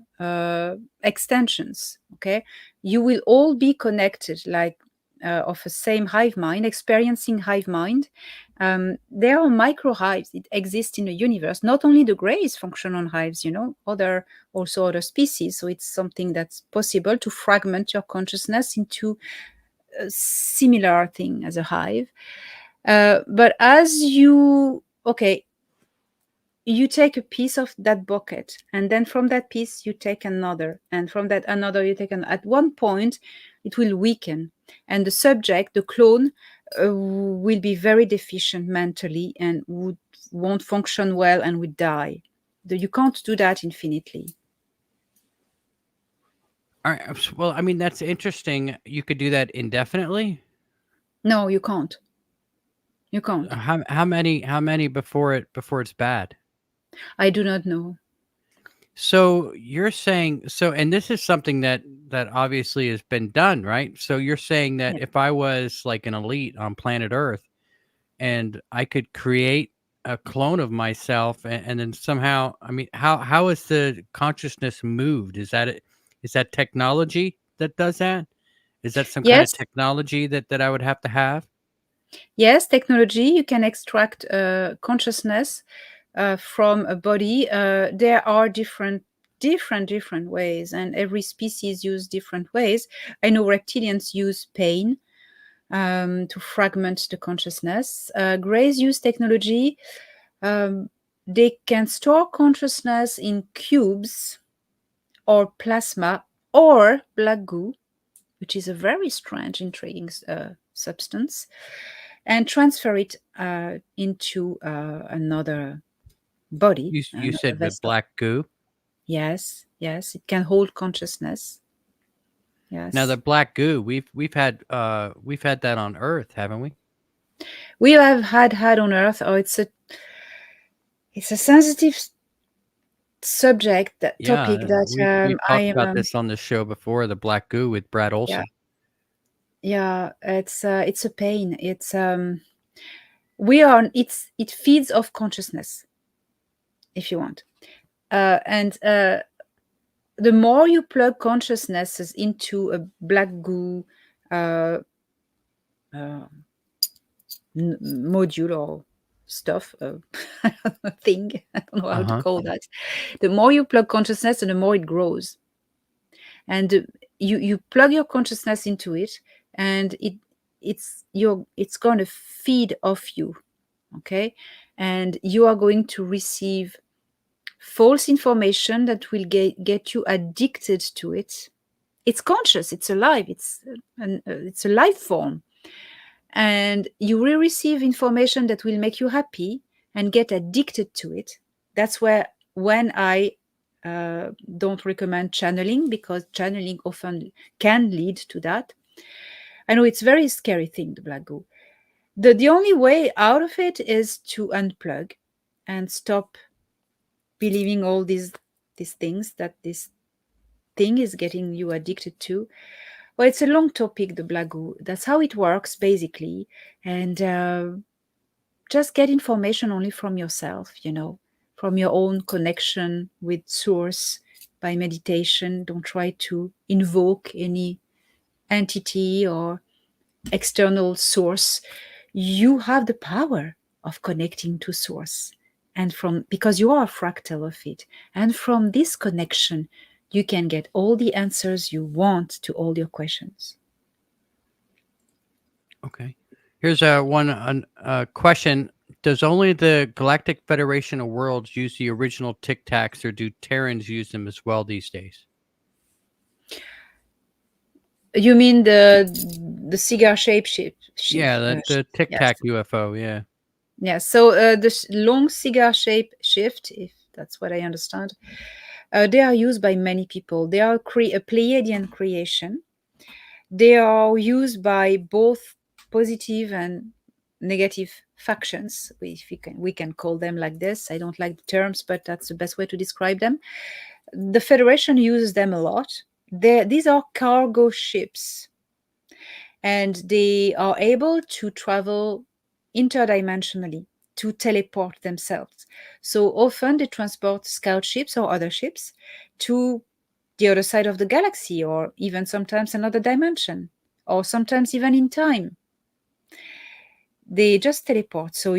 extensions. Okay, you will all be connected, like of a same hive mind, experiencing hive mind. There are micro hives that exist in the universe. Not only the greys function on hives, other species. So it's something that's possible to fragment your consciousness into a similar thing as a hive. But as you, okay, you take a piece of that bucket, and then from that piece you take another, and from that another you take an. At one point, it will weaken, and the subject, the clone, will be very deficient mentally and won't function well and would die. You can't do that infinitely. All right. Well, I mean, that's interesting. You could do that indefinitely. No, you can't. You can't. How many before it's bad? I do not know. So you're saying so, and this is something that obviously has been done, right? So you're saying that Yeah. if I was like an elite on planet Earth and I could create a clone of myself, and then somehow, I mean, how is the consciousness moved? Is that technology that does that? Is that some kind of Yes, technology that I would have to have? yes, technology. You can extract consciousness from a body. There are different ways, and every species use different ways. I know reptilians use pain to fragment the consciousness. Greys use technology. Um, they can store consciousness in cubes or plasma or black goo, which is a very strange, intriguing substance, and transfer it into another body, You another said with vessel. black goo. Yes, yes, it can hold consciousness. Now the Yes, black goo, we've had that on Earth, haven't we? we have had on Earth. Oh, it's a sensitive subject, that topic Yeah, that we've I talked about am. this on the show before, the black goo with Brad Yeah, Olson. yeah. It's a pain. We are. It feeds off consciousness, if you want, and the more you plug consciousnesses into a black goo uh, uh, module or stuff, thing, I don't know how to Uh-huh. call that. The more you plug consciousness, and the more it grows. And you plug your consciousness into it, and it's going to feed off you, okay? And you are going to receive false information that will get you addicted to it. It's conscious, it's alive, it's a life form, and you will receive information that will make you happy and get addicted to it. That's where, when I don't recommend channeling, because channeling often can lead to that. I know it's a very scary thing, the black goo. The only way out of it is to unplug and stop believing all these things that this thing is getting you addicted to. Well, it's a long topic, the black goo. That's how it works, basically. And just get information only from yourself, from your own connection with source by meditation. Don't try to invoke any entity or external source. You have the power of connecting to source, and from because you are a fractal of it, and from this connection you can get all the answers you want to all your questions. Okay. Here's a question. Does only the Galactic Federation of Worlds use the original Tic Tacs, or do Terrans use them as well these days? You mean the cigar shape Yeah, shift? the Tic Yes. Tac UFO. Yeah. Yeah, so the long cigar shape shift, if that's what I understand, they are used by many people. They are a Pleiadian creation. They are used by both positive and negative factions, if we can call them like this. I don't like the terms, but that's the best way to describe them. The Federation uses them a lot. These are cargo ships, and they are able to travel interdimensionally, to teleport themselves. So often they transport scout ships or other ships to the other side of the galaxy, or even sometimes another dimension, or sometimes even in time. They just teleport. So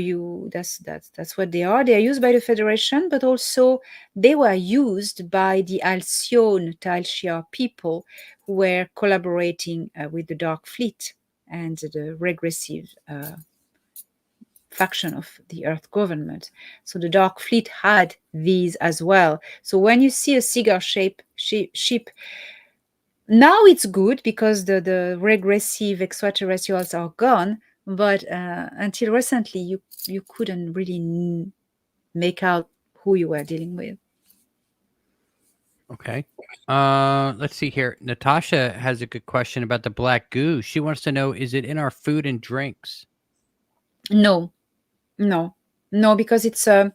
that's what they are. They are used by the Federation, but also they were used by the Alcyon Talshia people who were collaborating with the Dark Fleet and the regressive faction of the Earth government. So the Dark Fleet had these as well. So when you see a cigar shaped ship, now it's good because the regressive extraterrestrials are gone. But until recently, you couldn't really make out who you were dealing with. Okay. Let's see here. Natasha has a good question about the black goo. She wants to know, is it in our food and drinks? No, no, no, because it's a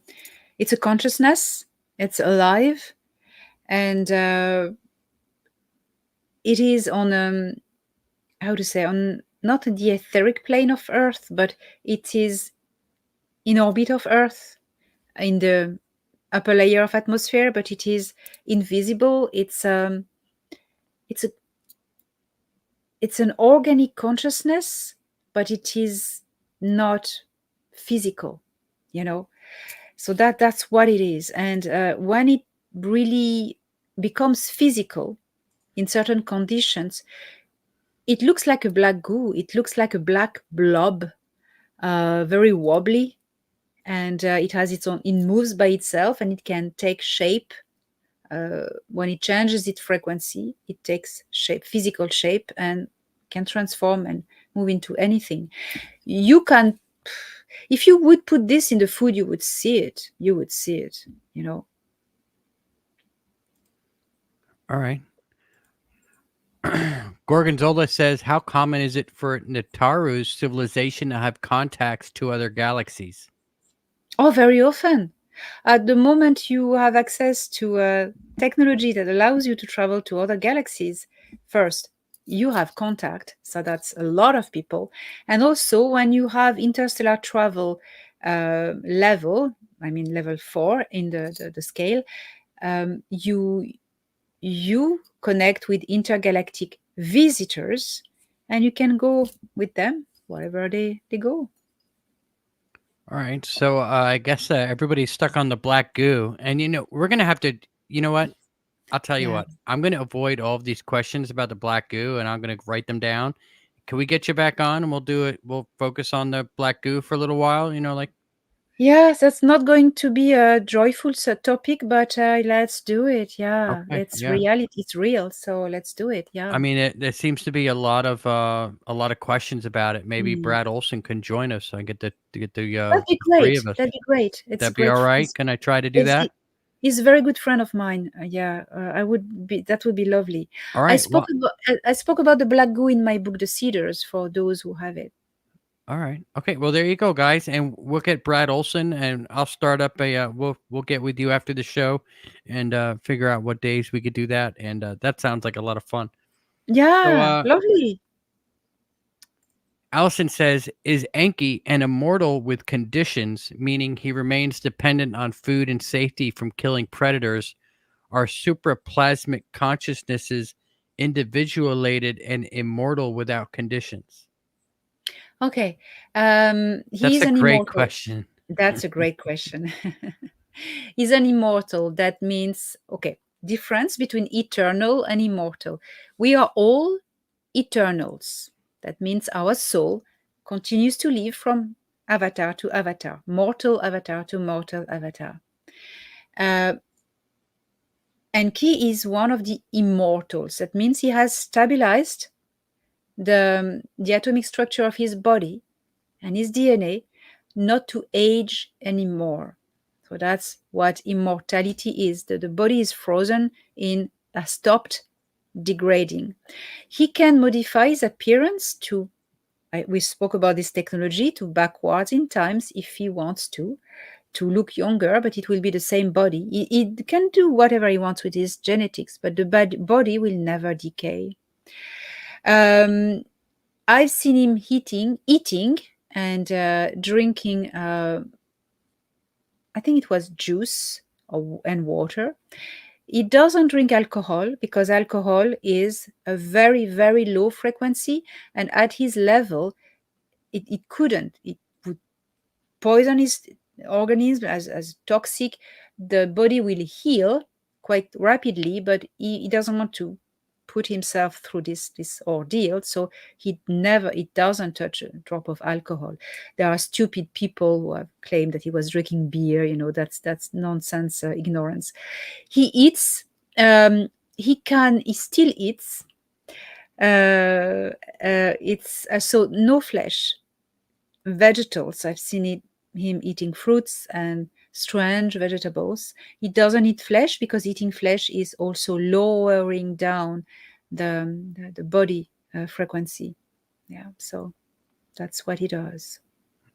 consciousness. It's alive, and it is on how to say, on not the etheric plane of Earth, but it is in orbit of Earth, in the upper layer of atmosphere, but it is invisible. It's a it's an organic consciousness, but it is not physical, you know. So that's what it is. And when it really becomes physical in certain conditions, it looks like a black goo. It looks like a black blob, very wobbly, and it has its own. It moves by itself, and it can take shape. When it changes its frequency, it takes shape, physical shape, and can transform and move into anything. You can, if you would put this in the food, you would see it. You would see it. You know. All right. Gorgonzola says, how common is it for Nataru's civilization to have contacts to other galaxies? Oh, very often. At the moment you have access to technology that allows you to travel to other galaxies, first, you have contact. So that's a lot of people. And also, when you have interstellar travel level, I mean, level 4 in the scale, you connect with intergalactic visitors and you can go with them wherever they go. All right. So I guess everybody's stuck on the black goo. And, we're going to have to, you know what? I'll tell you Yeah. what. I'm going to avoid all of these questions about the black goo and I'm going to write them down. Can we get you back on and we'll do it? We'll focus on the black goo for a little while, like. Yes, that's not going to be a joyful topic, but let's do it. Yeah, Okay. it's Yeah. reality. It's real. So let's do it. I Yeah. mean, there seems to be a lot of questions about it. Maybe Mm. Brad Olson can join us. So I get to get That'd be the three great. of us. That'd be great. It's That'd be all great. right. Can I try to do He's, that? he- he's a very good friend of mine. Yeah, I would be. That would be lovely. All I right. spoke Well, about. I spoke about the black goo in my book, The Cedars, for those who have it. all right. Okay. Well, there you go, guys. And we'll get Brad Olson, and I'll start up a. We'll get with you after the show, and figure out what days we could do that. And that sounds like a lot of fun. So, Yeah, lovely. Allison says, is Enki an immortal with conditions, meaning he remains dependent on food and safety from killing predators? Are supraplasmic consciousnesses individuated and immortal without conditions? Okay. That's He's a an great immortal. question. That's a great question. He's an immortal. That means, okay, difference between eternal and immortal. We are all eternals. That means our soul continues to live from avatar to avatar, mortal avatar to mortal avatar. Uh, and Ki is one of the immortals. That means he has stabilized the atomic structure of his body and his DNA not to age anymore. So that's what immortality is. The body is frozen in a stopped degrading. He can modify his appearance to, we spoke about this technology, to backwards in times if he wants to look younger, but it will be the same body. He can do whatever he wants with his genetics, but the body will never decay. I've seen him eating and drinking. I think it was juice and water. He doesn't drink alcohol because alcohol is a very, very low frequency, and at his level, it couldn't. It would poison his organism as toxic. The body will heal quite rapidly, but he doesn't want to put himself through this ordeal. So he doesn't touch a drop of alcohol. There are stupid people who have claimed that he was drinking beer. That's nonsense, ignorance. He eats. He still eats. It's so no flesh, vegetables. I've seen him eating fruits and strange vegetables. He doesn't eat flesh because eating flesh is also lowering down the body frequency. Yeah, so that's what he does.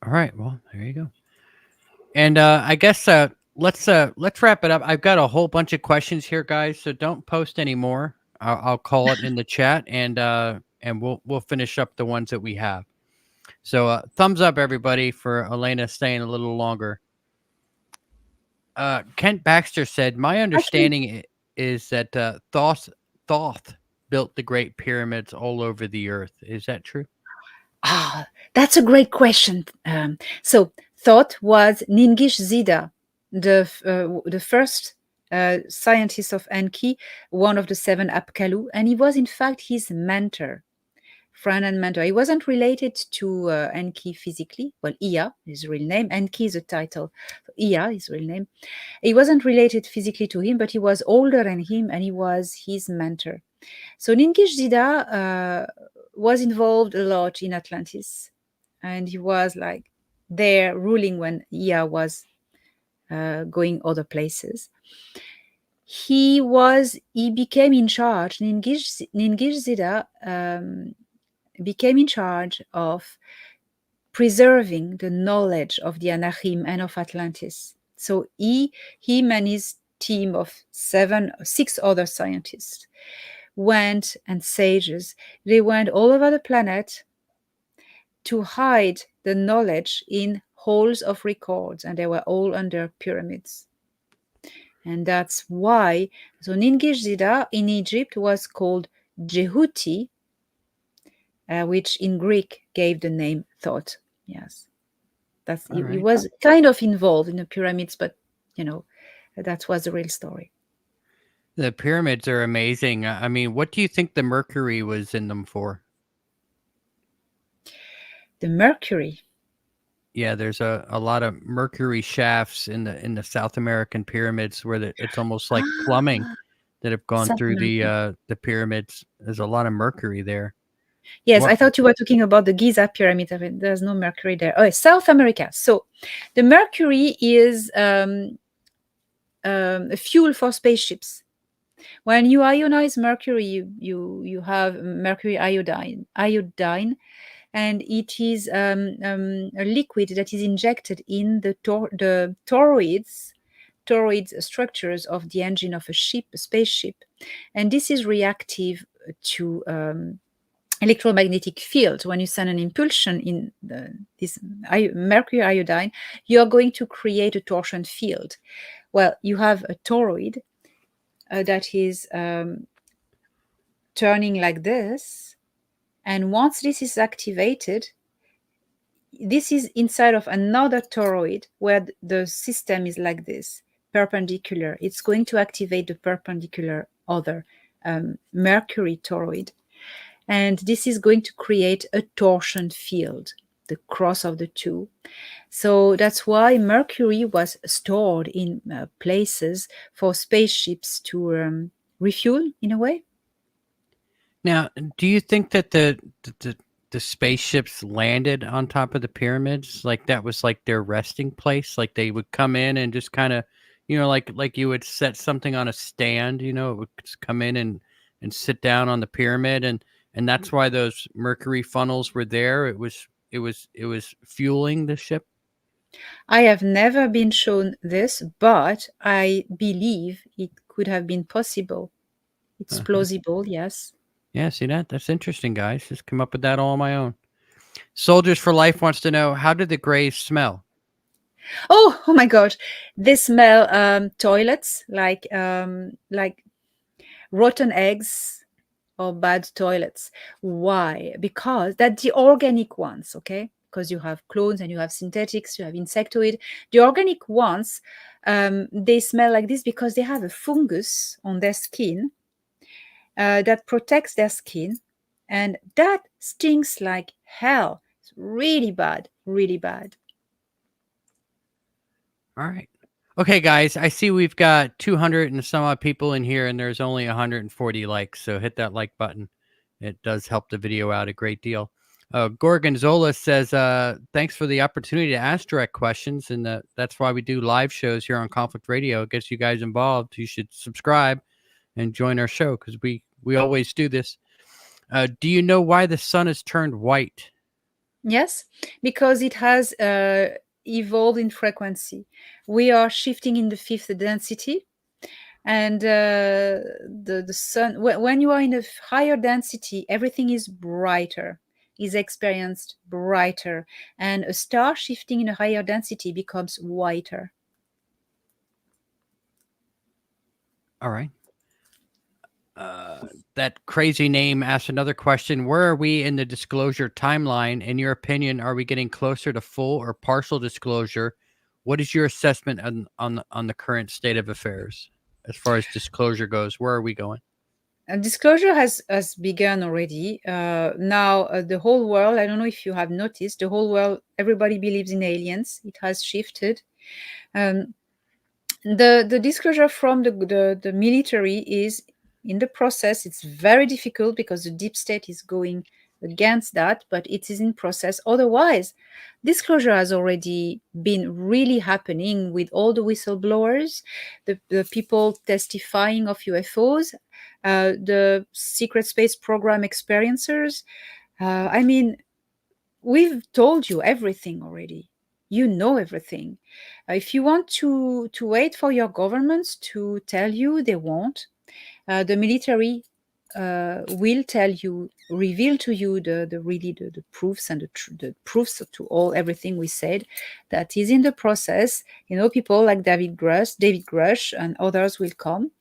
All right. Well, there you go. And I guess let's wrap it up. I've got a whole bunch of questions here, guys. So don't post anymore. I'll call it in the chat, and we'll finish up the ones that we have. So thumbs up, everybody, for Elena staying a little longer. Kent Baxter said, "My understanding is that Thoth built the Great Pyramids all over the earth. Is that true?" That's a great question. So Thoth was Ningish Zida, the first scientist of Enki, one of the 7 Apkallu, and he was in fact his mentor, friend and mentor. He wasn't related to Enki physically. Well, Ea is his real name. Enki is a title. Ea is his real name. He wasn't related physically to him, but he was older than him, and he was his mentor. So Ningish Zida was involved a lot in Atlantis, and he was like there ruling when Ea was going other places. He became in charge. Ningish Zida became in charge of preserving the knowledge of the Anahim and of Atlantis. So him and his team of 6 other scientists went, and sages, they went all over the planet to hide the knowledge in halls of records, and they were all under pyramids. And that's why, so Ningish Zida in Egypt was called Jehuti, which in Greek gave the name Thoth. Yes, he was kind of involved in the pyramids, but that was the real story. The pyramids are amazing. I mean, what do you think the mercury was in them for? The mercury. Yeah, there's a lot of mercury shafts in the South American pyramids where it's almost like plumbing that have gone through the pyramids. There's a lot of mercury there. Yes, I thought you were talking about the Giza pyramid. I mean, there's no mercury there. Oh, South America. So the mercury is a fuel for spaceships. When you ionize mercury, you have mercury iodine, and it is a liquid that is injected in the toroids structures of the engine of a spaceship, and this is reactive to electromagnetic field. When you send an impulsion in this mercury iodine, you are going to create a torsion field. Well, you have a toroid that is turning like this, and once this is activated, this is inside of another toroid where the system is like this, perpendicular. It's going to activate the perpendicular other mercury toroid, and this is going to create a torsion field, the cross of the two. So that's why mercury was stored in places for spaceships to refuel, in a way. Now, do you think that the spaceships landed on top of the pyramids? Like that was like their resting place? Like they would come in and just kind of, like you would set something on a stand, it would just come in and sit down on the pyramid, and that's why those mercury funnels were there. It was fueling the ship. I have never been shown this, but I believe it could have been possible. It's plausible, yes. Yeah, see that? That's interesting, guys. Just come up with that all on my own. Soldiers for Life wants to know, how did the Greys smell? Oh my gosh. They smell toilets, like rotten eggs or bad toilets. Why? Because that's the organic ones, okay? Because you have clones and you have synthetics, you have insectoid. The organic ones, they smell like this because they have a fungus on their skin, that protects their skin, and that stings like hell. It's really bad, really bad. All right. Okay, guys, I see we've got 200 and some odd people in here, and there's only 140 likes. So hit that like button. It does help the video out a great deal. Gorgonzola says, thanks for the opportunity to ask direct questions. And that's why we do live shows here on Conflict Radio. It gets you guys involved. You should subscribe and join our show because we always do this. Do you know why the sun is turned white? Yes, because it has evolved in frequency. We are shifting in the fifth density, and the sun, when you are in a higher density, everything is brighter, is experienced brighter, and a star shifting in a higher density becomes whiter. All right. That crazy name asked another question. Where are we in the disclosure timeline? In your opinion, are we getting closer to full or partial disclosure? What is your assessment on the current state of affairs as far as disclosure goes? Where are we going? Disclosure has begun already. Now, the whole world, I don't know if you have noticed, the whole world, everybody believes in aliens. It has shifted. The disclosure from the military is in the process. It's very difficult because the deep state is going against that, but it is in process. Otherwise, disclosure has already been really happening with all the whistleblowers, the people testifying of UFOs, the secret space program experiencers. I mean, we've told you everything already. You know everything. If you want to wait for your governments to tell you, they won't. The military will tell you, reveal to you the proofs and the proofs to all everything we said. That is in the process. You know, people like David Grush, and others will come.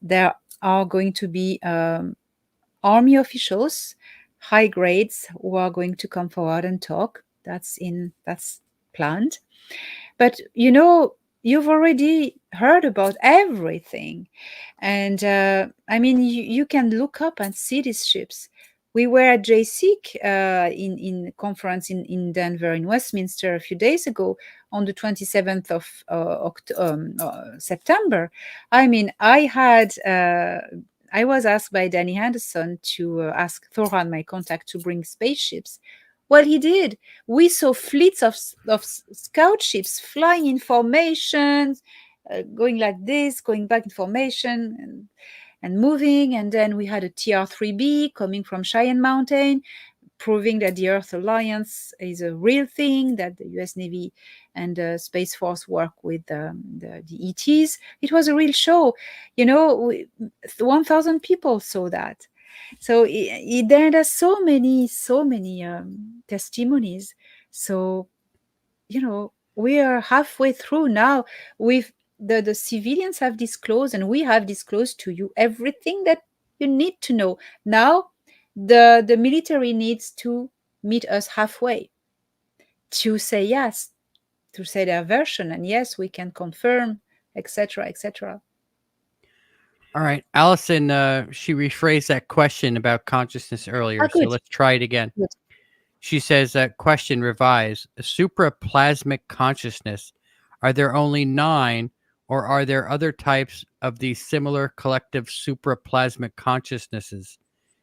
There are going to be army officials, high grades, who are going to come forward and talk. That's planned. But you know, you've already heard about everything. And I mean, you can look up and see these ships. We were at JSEC in conference in Denver, in Westminster, a few days ago, on the 27th of September. I mean, I was asked by Danny Henderson to ask Thoran, my contact, to bring spaceships. Well, he did. We saw fleets of scout ships flying in formation, going like this, going back in formation, and moving. And then we had a TR-3B coming from Cheyenne Mountain, proving that the Earth Alliance is a real thing, that the US Navy and the Space Force work with the ETs. It was a real show. You know, 1,000 people saw that. So there's so many testimonies. So, you know, we are halfway through now. With the civilians have disclosed, and we have disclosed to you everything that you need to know. Now, the military needs to meet us halfway to say yes, to say their version, and yes, we can confirm, etc., etc. All right. Allison, she rephrased that question about consciousness earlier. So let's try it again. Good. She says that question revise. Supraplasmic consciousness. Are there only 9, or are there other types of these similar collective supraplasmic consciousnesses?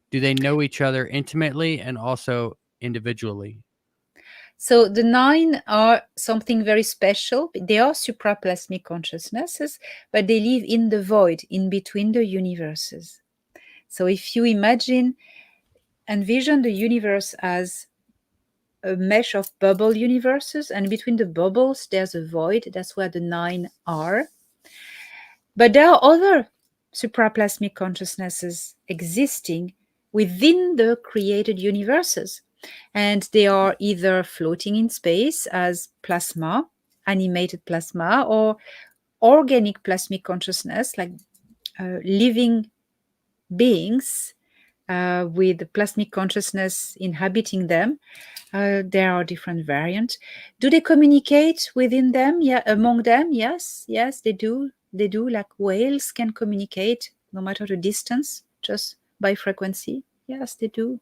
Do they know each other intimately and also individually? So the 9 are something very special. They are supraplasmic consciousnesses, but they live in the void, in between the universes. So if you envision the universe as a mesh of bubble universes, and between the bubbles there's a void. That's where the 9 are. But there are other supraplasmic consciousnesses existing within the created universes. And they are either floating in space as plasma, animated plasma, or organic plasmic consciousness, like living beings with plasmic consciousness inhabiting them. There are different variants. Do they communicate within them? Yeah, among them? Yes, they do. They do. Like whales can communicate no matter the distance, just by frequency. Yes, they do.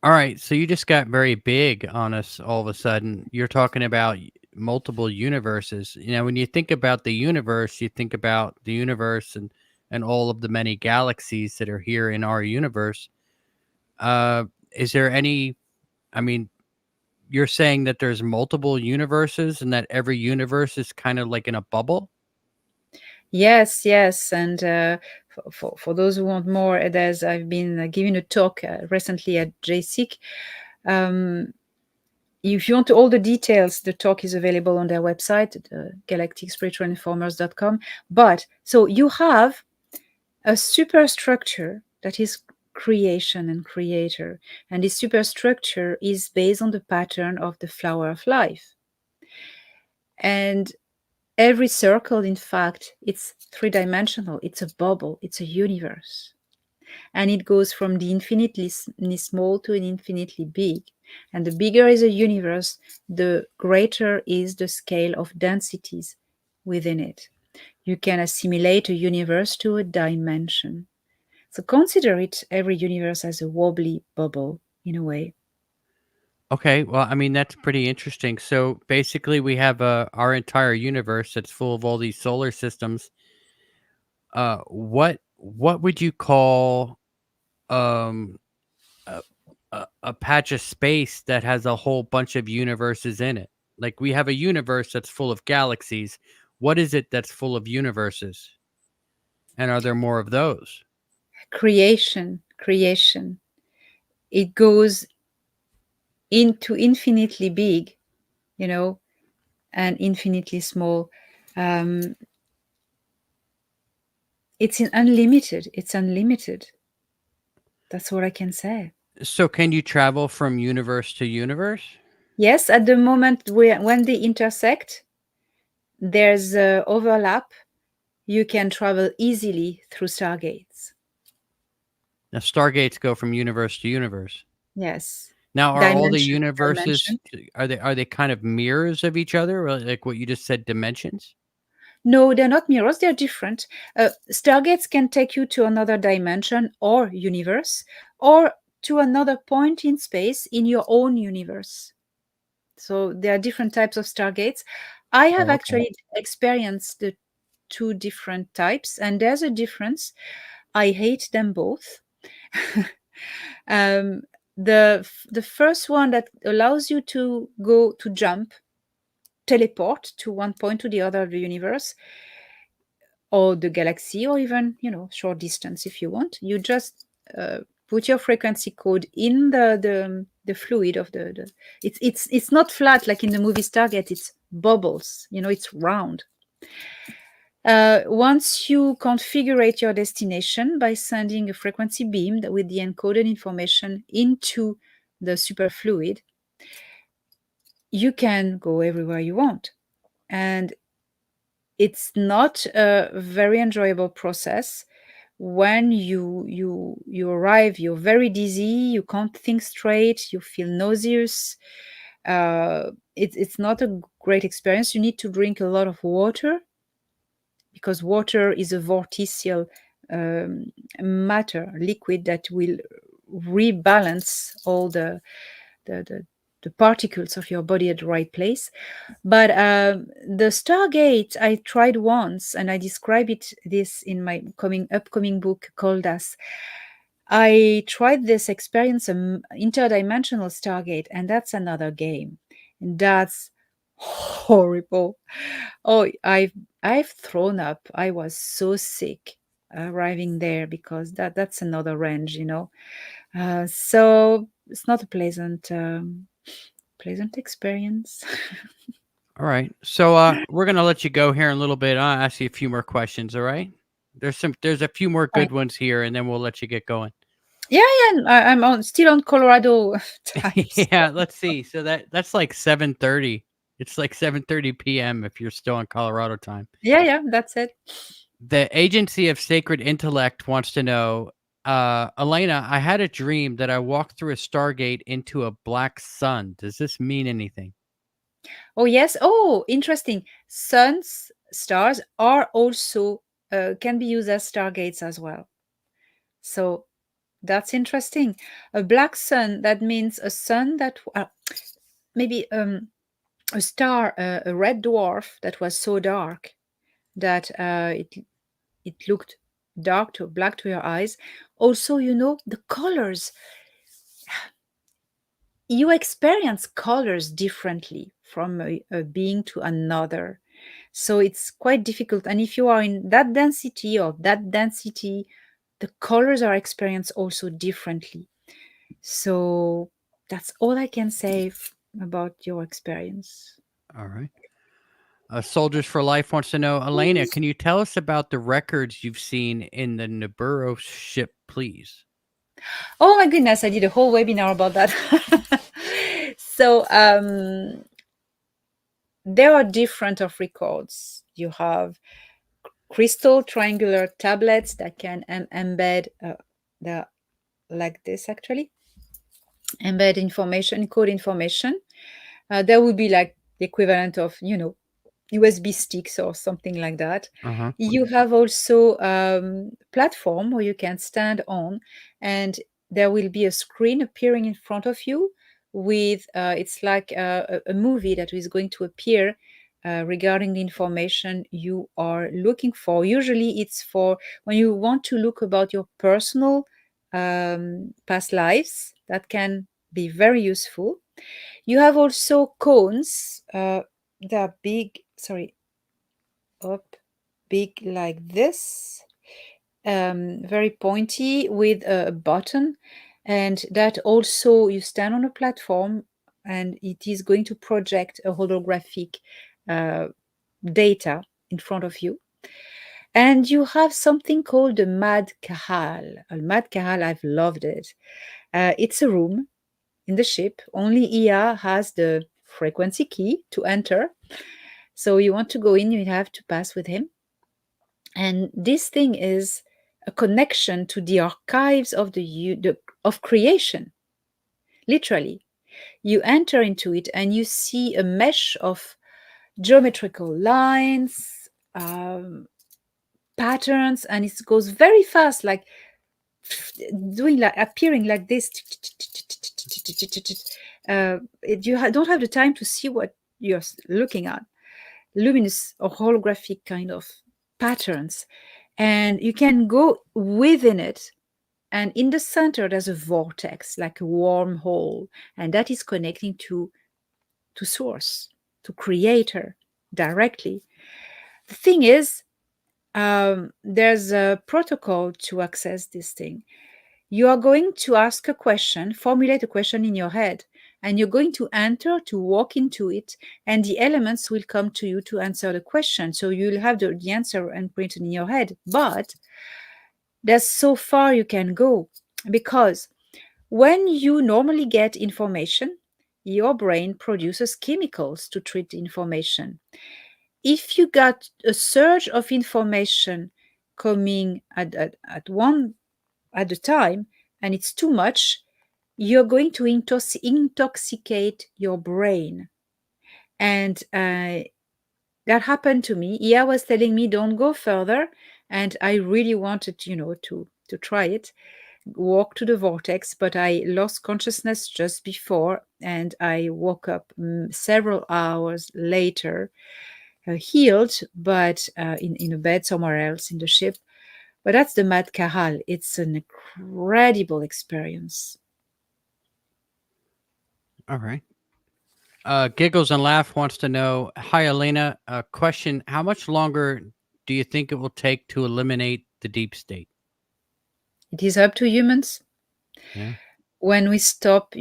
All right, so you just got very big on us all of a sudden. You're talking about multiple universes. You know, when you think about the universe, you think about the universe and all of the many galaxies that are here in our universe. Uh, is there any? I mean, you're saying that there's multiple universes and that every universe is kind of like in a bubble? Yes, yes, and for those who want more, I've been giving a talk recently at JSIC. Um, if you want all the details, the talk is available on their website, galacticspiritualinformers.com. But so you have a superstructure that is creation and creator, and this superstructure is based on the pattern of the flower of life. And every circle, in fact, it's three-dimensional. It's a bubble. It's a universe. And it goes from the infinitely small to an infinitely big. And the bigger is a universe, the greater is the scale of densities within it. You can assimilate a universe to a dimension. So consider it, every universe, as a wobbly bubble in a way. Okay, well, I mean that's pretty interesting. So basically, we have our entire universe that's full of all these solar systems. What would you call um a patch of space that has a whole bunch of universes in it? Like we have a universe that's full of galaxies. What is it that's full of universes? And are there more of those? Creation. It goes into infinitely big, you know, and infinitely small. Um, unlimited. It's unlimited. That's what I can say. So can you travel from universe to universe? Yes, at the moment when they intersect, there's overlap. You can travel easily through stargates. Now stargates go from universe to universe. Yes, Now, are all the dimension to universes dimension. are they kind of mirrors of each other, or like what you just said, dimensions? No, they're not mirrors. They're different. Stargates can take you to another dimension or universe, or to another point in space in your own universe. So there are different types of stargates. I have Oh, okay. actually experienced the two different types, and there's a difference. I hate them both. um, the first one that allows you to go to jump, teleport to one point to the other of the universe or the galaxy, or even short distance if you want. You just put your frequency code in the fluid of the it's not flat like in the movie Stargate. It's bubbles, it's round. Once you configure your destination by sending a frequency beam with the encoded information into the superfluid, you can go everywhere you want. And it's not a very enjoyable process. When you arrive, you're very dizzy, you can't think straight, you feel nauseous. It's not a great experience. You need to drink a lot of water, because water is a vorticial matter, liquid that will rebalance all the the particles of your body at the right place. But the Stargate I tried once, and I describe this in my upcoming book called as. I tried this experience, interdimensional Stargate, and that's another game, and that's horrible. Oh, I've thrown up. I was so sick arriving there, because that's another range. So it's not a pleasant experience. All right. So we're gonna let you go here in a little bit. I'll ask you a few more questions. All right. There's a few more Fine. good ones here, and then we'll let you get going. Yeah, yeah. I'm still on Colorado times. Yeah. Let's see. So that's like 7:30. It's like 7:30 p.m. if you're still in Colorado time. Yeah, yeah. That's it. The Agency of Sacred Intellect wants to know, Elena, I had a dream that I walked through a Stargate into a black sun. Does this mean anything? Oh, yes. Oh, interesting. Stars are also can be used as stargates as well. So that's interesting. A black sun, that means a sun that maybe a star, a red dwarf that was so dark that it looked dark to black to your eyes. Also, the colors, you experience colors differently from a being to another. So it's quite difficult. And if you are in that density or that density, the colors are experienced also differently. So that's all I can say about your experience. All right. Soldiers for Life wants to know, Elena, can you tell us about the records you've seen in the Nebu ship, please? Oh my goodness, I did a whole webinar about that. So there are different of records. You have crystal triangular tablets that can embed the like this actually embed information, code information. There would be like the equivalent of USB sticks or something like that. Uh-huh. You have also platform where you can stand on, and there will be a screen appearing in front of you with it's like a movie that is going to appear regarding the information you are looking for. Usually, it's for when you want to look about your personal past lives. That can be very useful. You have also cones. They're big, sorry, up, big like this, very pointy with a button. And that also, you stand on a platform and it is going to project a holographic uh, data in front of you. And you have something called the Mad Kahal. A Mad Kahal, I've loved it. It's a room in the ship. Only Ia has the frequency key to enter. So you want to go in, you have to pass with him. And this thing is a connection to the archives of of creation. Literally, you enter into it and you see a mesh of geometrical lines, patterns, and it goes very fast, like doing like appearing like this. You don't have the time to see what you're looking at. Luminous or holographic kind of patterns, and you can go within it. And in the center, there's a vortex, like a wormhole, and that is connecting to source, to creator directly. The thing is, there's a protocol to access this thing. You are going to ask a question, formulate a question in your head, and you're going to enter to walk into it, and the elements will come to you to answer the question. So you'll have the answer imprinted in your head. But there's so far you can go, because when you normally get information, your brain produces chemicals to treat the information. If you got a surge of information coming at one at a time, and it's too much, you're going to intoxicate your brain. And that happened to me. Ia was telling me, don't go further. And I really wanted, to try it, walk to the vortex, but I lost consciousness just before. And I woke up several hours later, healed, but in a bed somewhere else in the ship. But that's the Mad Kahal. It's an incredible experience. All right. Giggles and Laugh wants to know, hi, Elena. Question, how much longer do you think it will take to eliminate the deep state? It is up to humans. Yeah. When we stop,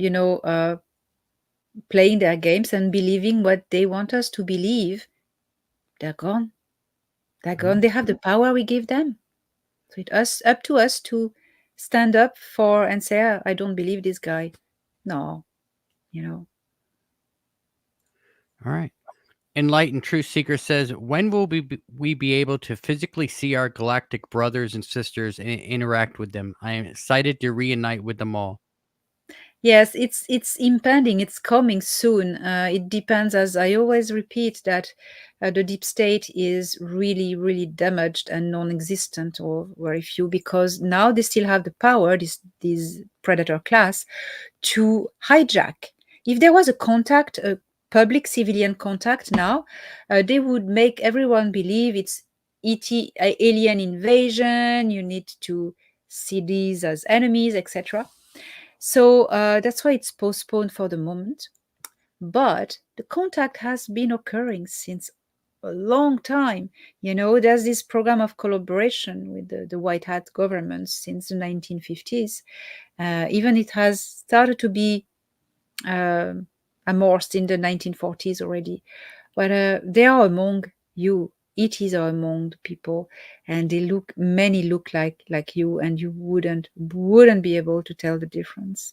playing their games and believing what they want us to believe, they're gone. They're gone. They have the power we give them. So it's up to us to stand up for and say, I don't believe this guy. No, All right. Enlightened Truth Seeker says, when will we be able to physically see our galactic brothers and sisters and interact with them? I am excited to reunite with them all. Yes, it's impending. It's coming soon. It depends, as I always repeat, that the deep state is really, really damaged and non-existent or very few because now they still have the power, this predator class, to hijack. If there was a contact, a public civilian contact now, they would make everyone believe it's alien invasion. You need to see these as enemies, etc. So that's why it's postponed for the moment. But the contact has been occurring since a long time. There's this program of collaboration with the White Hat government since the 1950s. Even it has started to be amorphous in the 1940s already. But they are among you. ETs are among the people, and many look like you, and you wouldn't be able to tell the difference.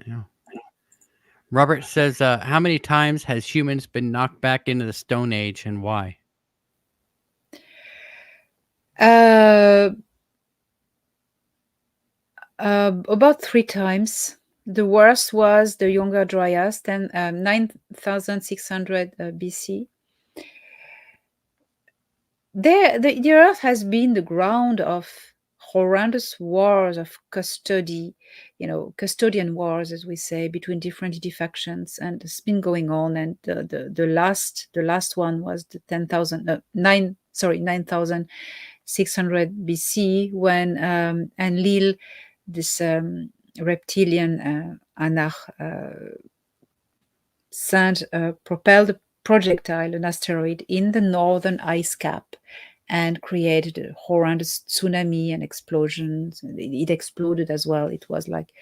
Yeah. Robert says, how many times has humans been knocked back into the Stone Age and why? Uh, about 3 times. The worst was the Younger Dryas, 9,600 BC. The Earth has been the ground of horrendous wars of custody, custodian wars, as we say, between different factions, and it's been going on. And the last one was the 9,600 BC when Enlil, this reptilian anarch, sent a propelled projectile, an asteroid, in the northern ice cap and created a horrendous tsunami and explosions. It exploded as well. It was like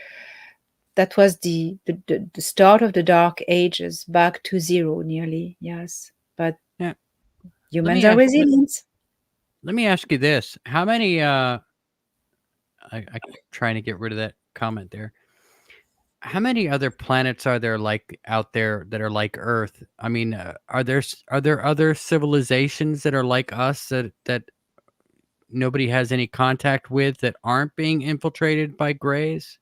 that was the start of the dark ages, back to zero nearly. Yes, but Yeah. humans are resilient. Let me ask you this: how many? I'm trying to get rid of that comment there. How many other planets are there like out there that are like Earth? I mean, are there other civilizations that are like us that nobody has any contact with that aren't being infiltrated by Greys?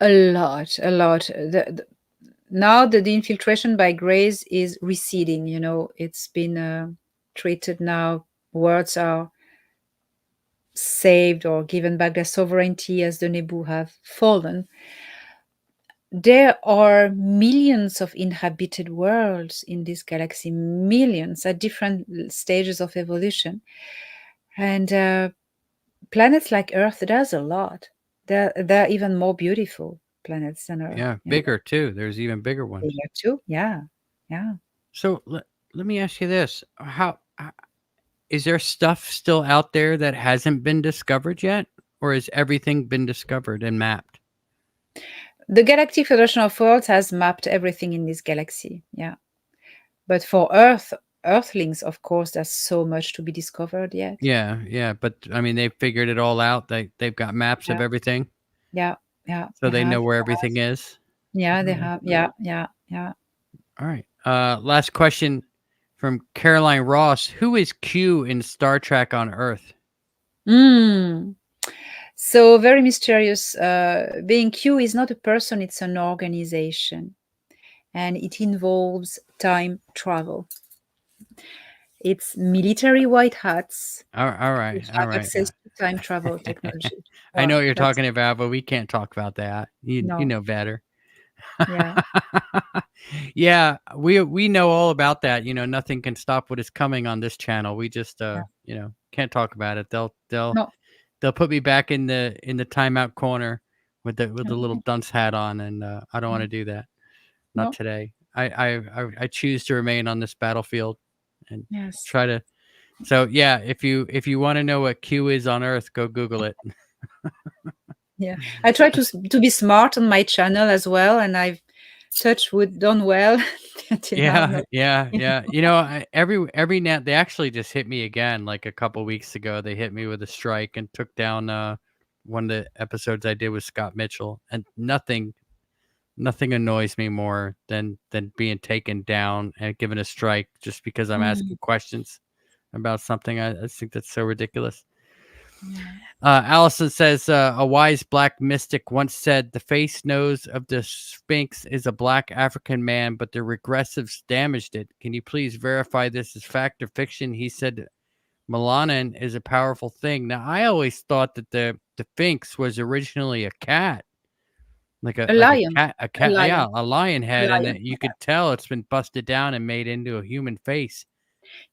A lot, a lot. Now the infiltration by Greys is receding. It's been treated now. Words are saved or given back their sovereignty as the Nebu have fallen. There are millions of inhabited worlds in this galaxy, millions at different stages of evolution. And planets like Earth, there's a lot. They're even more beautiful planets than Earth. Yeah, bigger too. There's even bigger ones. Bigger too. Yeah. Yeah. So let me ask you this: is there stuff still out there that hasn't been discovered yet, or has everything been discovered and mapped? The Galactic Federation of Worlds has mapped everything in this galaxy. Yeah. But for Earthlings, of course, there's so much to be discovered yet. Yeah, but I mean, they've figured it all out. They've got maps of Yeah. everything, Yeah. Yeah. so they know where everything is. Yeah, they Alright. have. Yeah. Yeah. Yeah. All right. Last question from Caroline Ross: who is Q in Star Trek on Earth? So very mysterious. Being Q is not a person; it's an organization, and it involves time travel. It's military white hats All right, which all have right. access to time travel technology. I know Well, what you're that's talking about, but we can't talk about that. You no. know better. Yeah. Yeah, we know all about that. Nothing can stop what is coming on this channel. We just Yeah. can't talk about it. No. They'll put me back in the timeout corner with the little dunce hat on, and I don't want to do that. Not No. today. I choose to remain on this battlefield and Yes. try to. So yeah, if you want to know what Q is on Earth, go Google it. Yeah. I try to be smart on my channel as well, and I've touched wood done well until now. Yeah, No. yeah. Every now they actually just hit me again like a couple weeks ago. They hit me with a strike and took down one of the episodes I did with Scott Mitchell, and nothing annoys me more than being taken down and given a strike just because I'm asking questions about something. I think that's so ridiculous. Yeah. Allison says a wise black mystic once said the face nose of the Sphinx is a black African man, but the regressives damaged it. Can you please verify this is fact or fiction? He said melanin is a powerful thing. Now I always thought that the Sphinx was originally a cat, like A lion. a A cat, yeah, lion. a lion A head, and lion. that you could tell it's been busted down and made into a human face.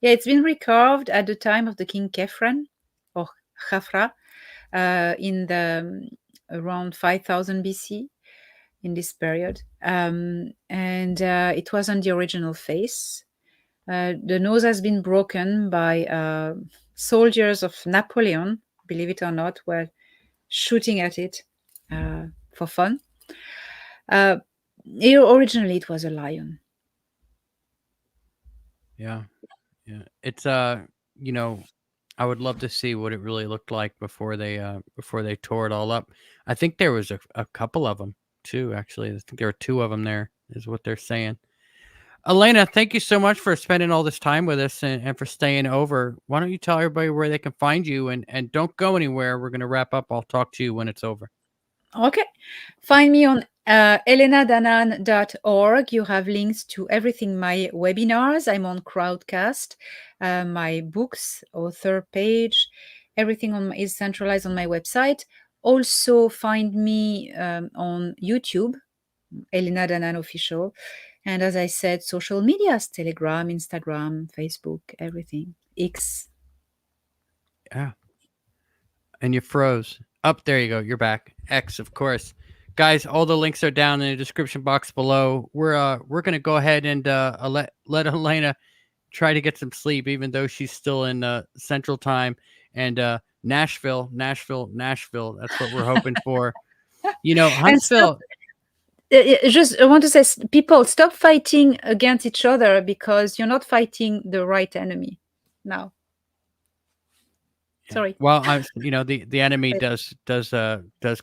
Yeah, it's been recarved at the time of the king Kefren or Khafra in the around 5000 BC in this period. And it wasn't the original face. The nose has been broken by soldiers of Napoleon, believe it or not, were shooting at it for fun. Originally, it was a lion. Yeah, yeah. It's you know, I would love to see what it really looked like before they tore it all up. I think there was a couple of them too. Actually, I think there were two of them. There is what they're saying. Elena, thank you so much for spending all this time with us and for staying over. Why don't you tell everybody where they can find you and don't go anywhere. We're gonna wrap up. I'll talk to you when it's over. Okay. Find me on elenadanaan.org. You have links to everything my webinars. I'm on Crowdcast, my books, author page. Everything is centralized on my website. Also, find me on YouTube, Elena Danaan Official. And as I said, social medias, Telegram, Instagram, Facebook, everything. X. Yeah. And you froze. Up there you go. You're back. X, of course. Guys, all the links are down in the description box below. We're gonna go ahead and let Elena try to get some sleep, even though she's still in Central Time and Nashville. That's what we're hoping for. You know, And stop, Huntsville. just I want to say, people, stop fighting against each other because you're not fighting the right enemy now. Yeah. Sorry. Well, the enemy does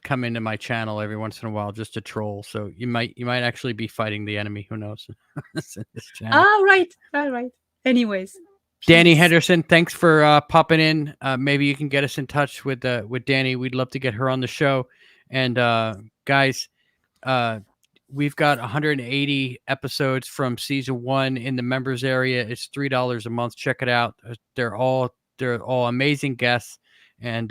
come into my channel every once in a while just to troll. So you might actually be fighting the enemy. Who knows? In this channel. All right. Anyways, Danny peace. Henderson, thanks for popping in. Maybe you can get us in touch with Danny. We'd love to get her on the show. And guys, we've got 180 episodes from season 1 in the members area. It's $3 a month. Check it out. They're all amazing guests, and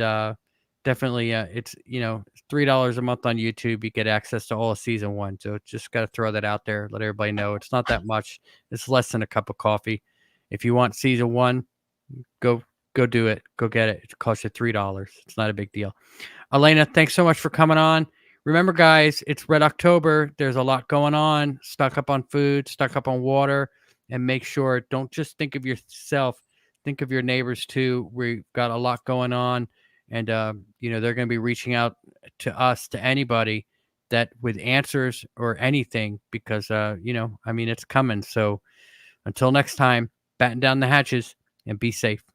definitely it's $3 a month on YouTube. You get access to all of season 1. So just got to throw that out there. Let everybody know it's not that much. It's less than a cup of coffee. If you want season 1, go do it. Go get it. It costs you $3. It's not a big deal. Elena, thanks so much for coming on. Remember, guys, it's Red October. There's a lot going on. Stock up on food, stock up on water, and make sure, don't just think of yourself. Think of your neighbors too. We've got a lot going on, and they're going to be reaching out to us, to anybody that with answers or anything, because it's coming. So until next time, batten down the hatches and be safe.